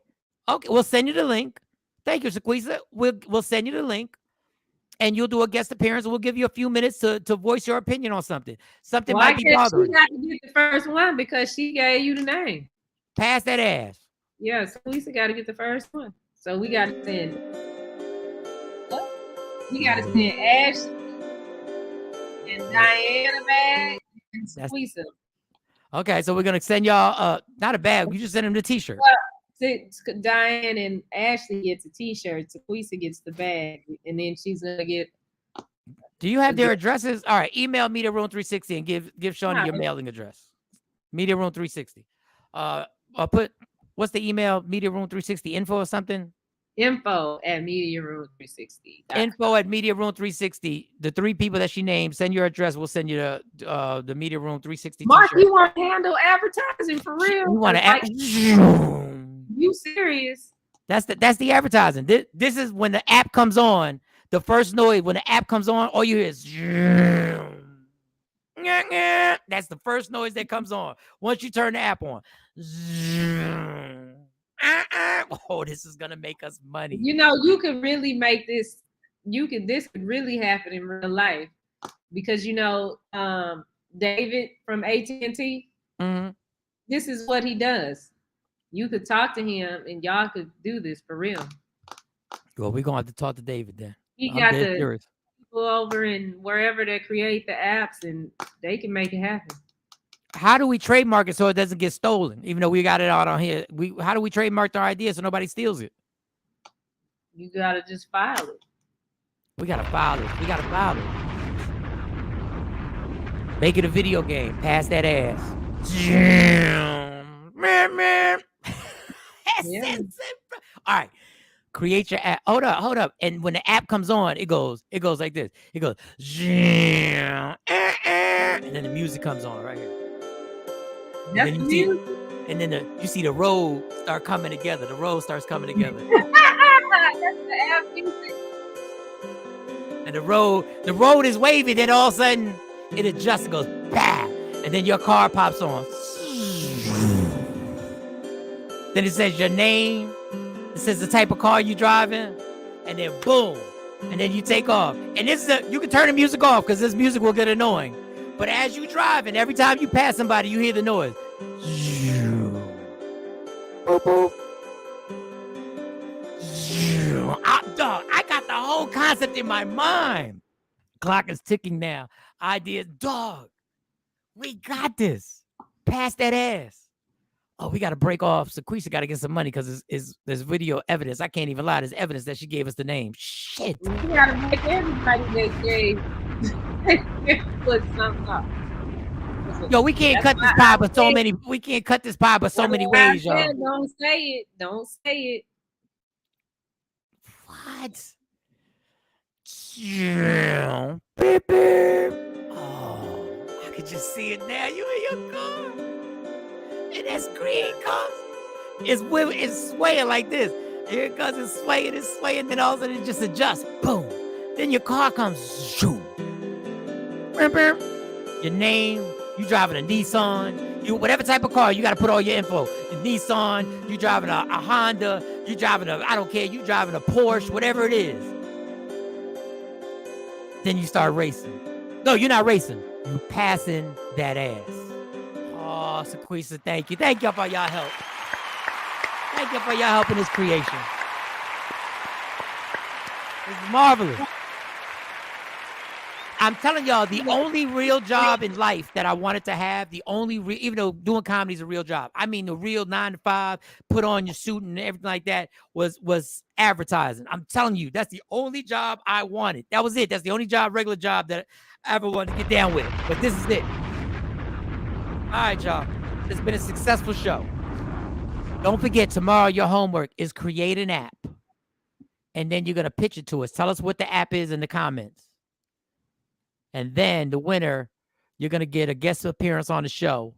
We'll send you the link. Thank you, Sequisa. We'll send you the link, and you'll do a guest appearance. And we'll give you a few minutes to voice your opinion on something. Something might be bothering. She got to get the first one because she gave you the name. Pass that ass. Yeah, Sequisa got to get the first one. So we got to send. We got to send Ash and Diane a bag and Sequisa. Okay, so we're gonna send y'all not a bag. You just send them the t-shirt. Diane and Ashley gets a t-shirt. Sequisa gets the bag, and then she's gonna get Do you have their addresses? All right, email Media Room 360 and give Shawnee your Right. mailing address. Media Room 360. Put what's the email? Media Room 360 info or something? Info at Media Room 360. Info at Media Room 360. The 3 people that she named, send your address. We'll send you the Media Room 360 Mark, t-shirt. you want to handle advertising for real? You want to Like, you serious? That's the advertising. This is when the app comes on. The first noise when the app comes on, all you hear is that's the first noise that comes on once you turn the app on. Oh, this is gonna make us money. You know, you could really make this. This could really happen in real life because you know, David from AT&T. Mm-hmm. This is what he does. You could talk to him, and y'all could do this for real. Well, we're gonna have to talk to David then. He got the people over in wherever they create the apps, and they can make it happen. How do we trademark it so it doesn't get stolen? Even though we got it out on here, how do we trademark our idea so nobody steals it? You gotta just file it. We gotta file it. We gotta file it. Make it a video game. Pass that ass. Yeah. All right. Create your app. Hold up. And when the app comes on, it goes like this. It goes, and then the music comes on right here. That's and then you see the road start coming together. The road starts coming together. That's the app music. And the road is wavy. Then all of a sudden, it adjusts and goes, bah! And then your car pops on. Then it says your name. It says the type of car you driving, and then boom, and then you take off. And this is you can turn the music off because this music will get annoying. But as you drive, and every time you pass somebody, you hear the noise. Boop, boop. Dog, I got the whole concept in my mind. Clock is ticking now. Ideas, dog. We got this. Pass that ass. Oh, we got to break off. Sequisha got to get some money because there's video evidence. I can't even lie. There's evidence that she gave us the name. Shit. We got to make everybody that gave put something up. Yo, we can't cut this pie but so many. We can't cut this pie but so many ways, y'all. Don't say it. Don't say it. What? Beep, beep. Oh, I could just see it now. You in your car. And that screen comes. It's swaying like this. Here it goes. It's swaying. Then all of a sudden it just adjusts. Boom. Then your car comes. Zoom. Your name. You driving a Nissan. You whatever type of car. You got to put all your info. The Nissan. You driving a Honda. You driving I don't care. You driving a Porsche. Whatever it is. Then you start racing. No, you're not racing. You passing that ass. Oh, Sequisha, thank you. Thank y'all for y'all help. Thank you for y'all help in this creation. It's marvelous. I'm telling y'all, the only real job in life that I wanted to have, even though doing comedy is a real job, I mean the real 9 to 5, put on your suit and everything like that was advertising. I'm telling you, that's the only job I wanted. That was it. That's the only regular job that I ever wanted to get down with. But this is it. All right, y'all. It's been a successful show. Don't forget, tomorrow your homework is create an app. And then you're going to pitch it to us. Tell us what the app is in the comments. And then the winner, you're going to get a guest appearance on the show.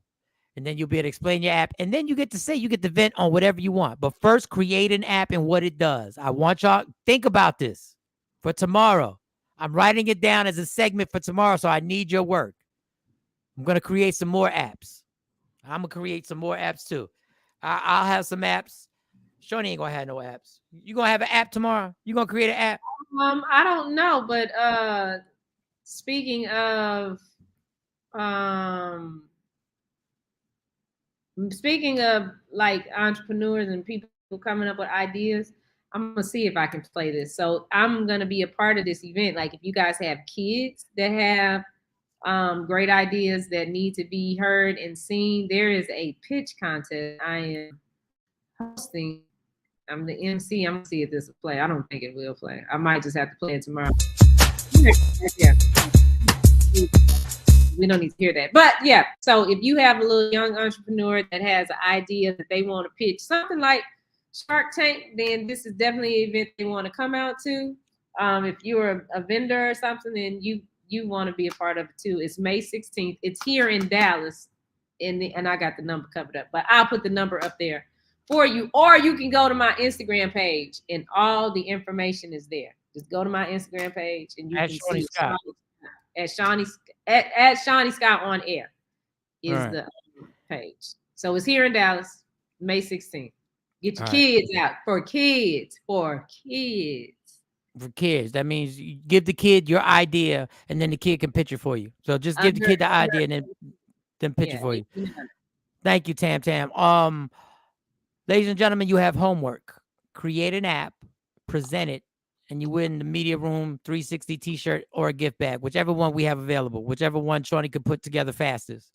And then you'll be able to explain your app. And then you get to vent on whatever you want. But first, create an app and what it does. I want y'all to think about this for tomorrow. I'm writing it down as a segment for tomorrow, so I need your work. I'm going to create some more apps. I'm going to create some more apps too. I'll have some apps. Shawnee ain't going to have no apps. You going to have an app tomorrow? You going to create an app? I don't know, but speaking of like entrepreneurs and people coming up with ideas, I'm gonna see if I can play this. So I'm gonna be a part of this event. Like if you guys have kids that have great ideas that need to be heard and seen, there is a pitch contest I am hosting. I'm the MC. I'm gonna see if this will play. I don't think it will play. I might just have to play it tomorrow. Yeah. We don't need to hear that. But yeah, so if you have a little young entrepreneur that has an idea that they want to pitch, something like Shark Tank, then this is definitely an event they want to come out to. If you're a vendor or something, then you want to be a part of it too. It's May 16th. It's here in Dallas, and I got the number covered up, but I'll put the number up there for you. Or you can go to my Instagram page, and all the information is there. Just go to my Instagram page, and you At can Shawnee see Scott. at Shawnee Scott on air is Right. the page. So it's here in Dallas, May 16th. Get your All right. kids out for kids. For kids. That means you give the kid your idea, and then the kid can pitch it for you. So just give the kid the idea, and then pitch it for you. Thank you, Tam Tam. Ladies and gentlemen, you have homework. Create an app, present it, and you win the Media Room 360 t-shirt or a gift bag, whichever one we have available, whichever one Shawnee could put together fastest.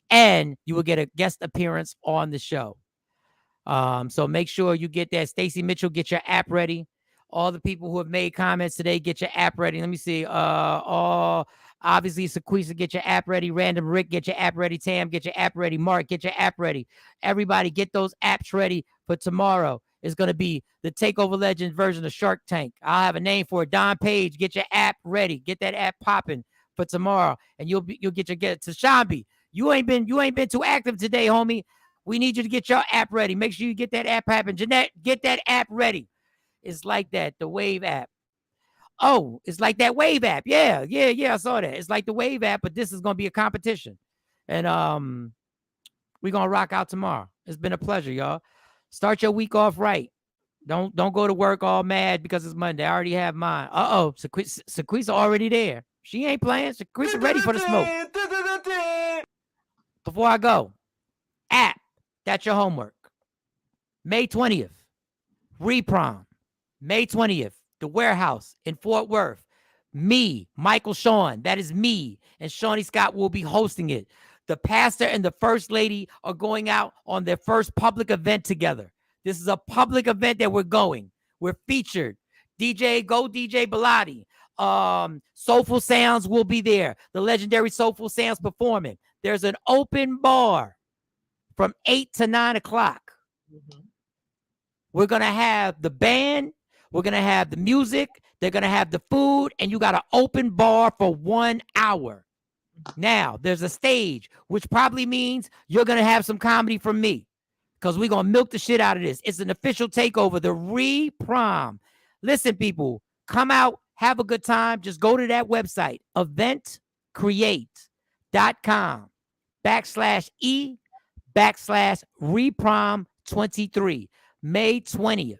And you will get a guest appearance on the show. So make sure you get that. Stacey Mitchell, get your app ready. All the people who have made comments today, get your app ready. Let me see. Obviously, Sequisa, get your app ready. Random Rick, get your app ready. Tam, get your app ready. Mark, get your app ready. Everybody, get those apps ready for tomorrow. It's going to be the Takeover Legends version of Shark Tank. I'll have a name for it. Don Page, get your app ready. Get that app popping for tomorrow, and you'll get to Shambi. You ain't been too active today, homie. We need you to get your app ready. Make sure you get that app happen. Jeanette, get that app ready. It's like that, the Wave app. Oh, it's like that Wave app. Yeah, I saw that. It's like the Wave app, but this is going to be a competition. And we're going to rock out tomorrow. It's been a pleasure, y'all. Start your week off right. Don't go to work all mad because it's Monday. I already have mine. Sequisa already there. She ain't playing. Sequisa ready for the smoke. Before I go, app. That's your homework. May 20th, Re-Prom. May 20th, the Warehouse in Fort Worth. Me, Michael Shawn, that is me, and Shawnee Scott will be hosting it. The pastor and the first lady are going out on their first public event together. This is a public event that we're going. We're featured. DJ Bilotti. Soulful Sounds will be there. The legendary Soulful Sounds performing. There's an open bar from 8 to 9 o'clock. Mm-hmm. We're going to have the band. We're going to have the music. They're going to have the food. And you got an open bar for 1 hour. Now, there's a stage, which probably means you're going to have some comedy from me because we're going to milk the shit out of this. It's an official takeover, the Re-Prom. Listen, people, come out, have a good time. Just go to that website, eventcreate.com/E/Re-Prom23, May 20th.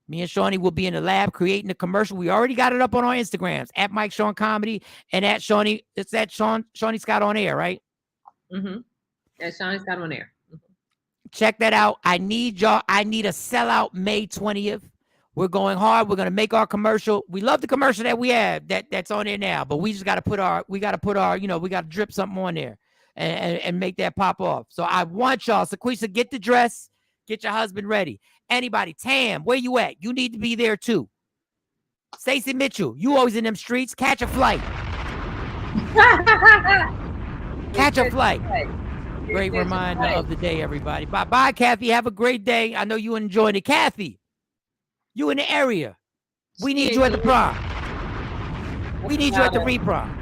Me and Shawnee will be in the lab creating the commercial. We already got it up on our Instagrams at Mike Shawn Comedy and at Shawnee. It's at Shawnee Scott on air, right? Mm-hmm. At Shawnee Scott on air. Mm-hmm. Check that out. I need y'all. I need a sellout May 20th. We're going hard. We're gonna make our commercial. We love the commercial that we have that's on there now, but we just got to put our, we got to drip something on there and make that pop off. So I want y'all, Sequisa, get the dress, get your husband ready. Anybody, Tam, where you at? You need to be there too. Stacey Mitchell, you always in them streets. Catch a flight. Catch a flight. Great reminder of the day, everybody. Bye, Kathy. Have a great day. I know you enjoyed it. Kathy, you in the area. We need you at the prom. We need you at the Re-Prom.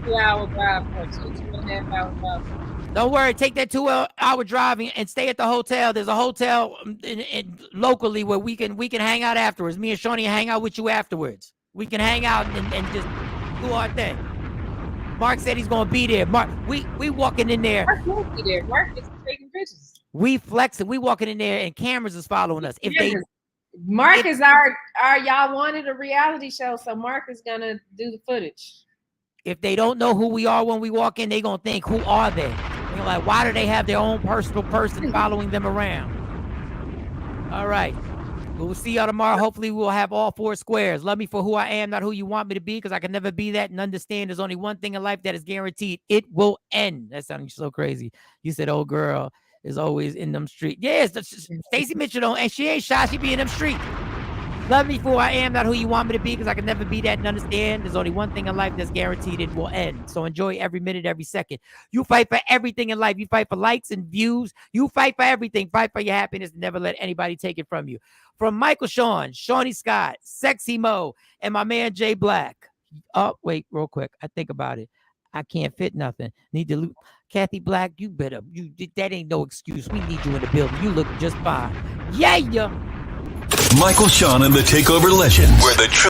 2-hour drive for 2.5 hour drive. Don't worry. Take that 2-hour driving and stay at the hotel. There's a hotel in locally where we can hang out afterwards. Me and Shawnee hang out with you afterwards. We can hang out and just do our thing. Mark said he's gonna be there. Mark, we walking in there. Mark won't be there. Mark is taking pictures. We flexing. We walking in there and cameras is following us. Mark is our y'all wanted a reality show, so Mark is gonna do the footage. If they don't know who we are when we walk in, they gonna think, who are they? They're like, why do they have their own personal person following them around? All right. We'll see y'all tomorrow. Hopefully we'll have all 4 squares. Love me for who I am, not who you want me to be, because I can never be that, and understand there's only one thing in life that is guaranteed. It will end. That sounding so crazy. You said, old girl is always in them streets. Yes, Stacey Mitchell, and she ain't shy. She be in them streets. Love me for who I am, not who you want me to be, because I can never be that and understand. There's only one thing in life that's guaranteed it will end. So enjoy every minute, every second. You fight for everything in life. You fight for likes and views. You fight for everything. Fight for your happiness. Never let anybody take it from you. From Michael Shawn, Shawnee Scott, Sexy Mo, and my man Jay Black. Oh, wait, real quick. I think about it. I can't fit nothing. Need to Kathy Black, you better. That ain't no excuse. We need you in the building. You look just fine. Yeah. Michael Shawn and the Takeover Legends, where the truth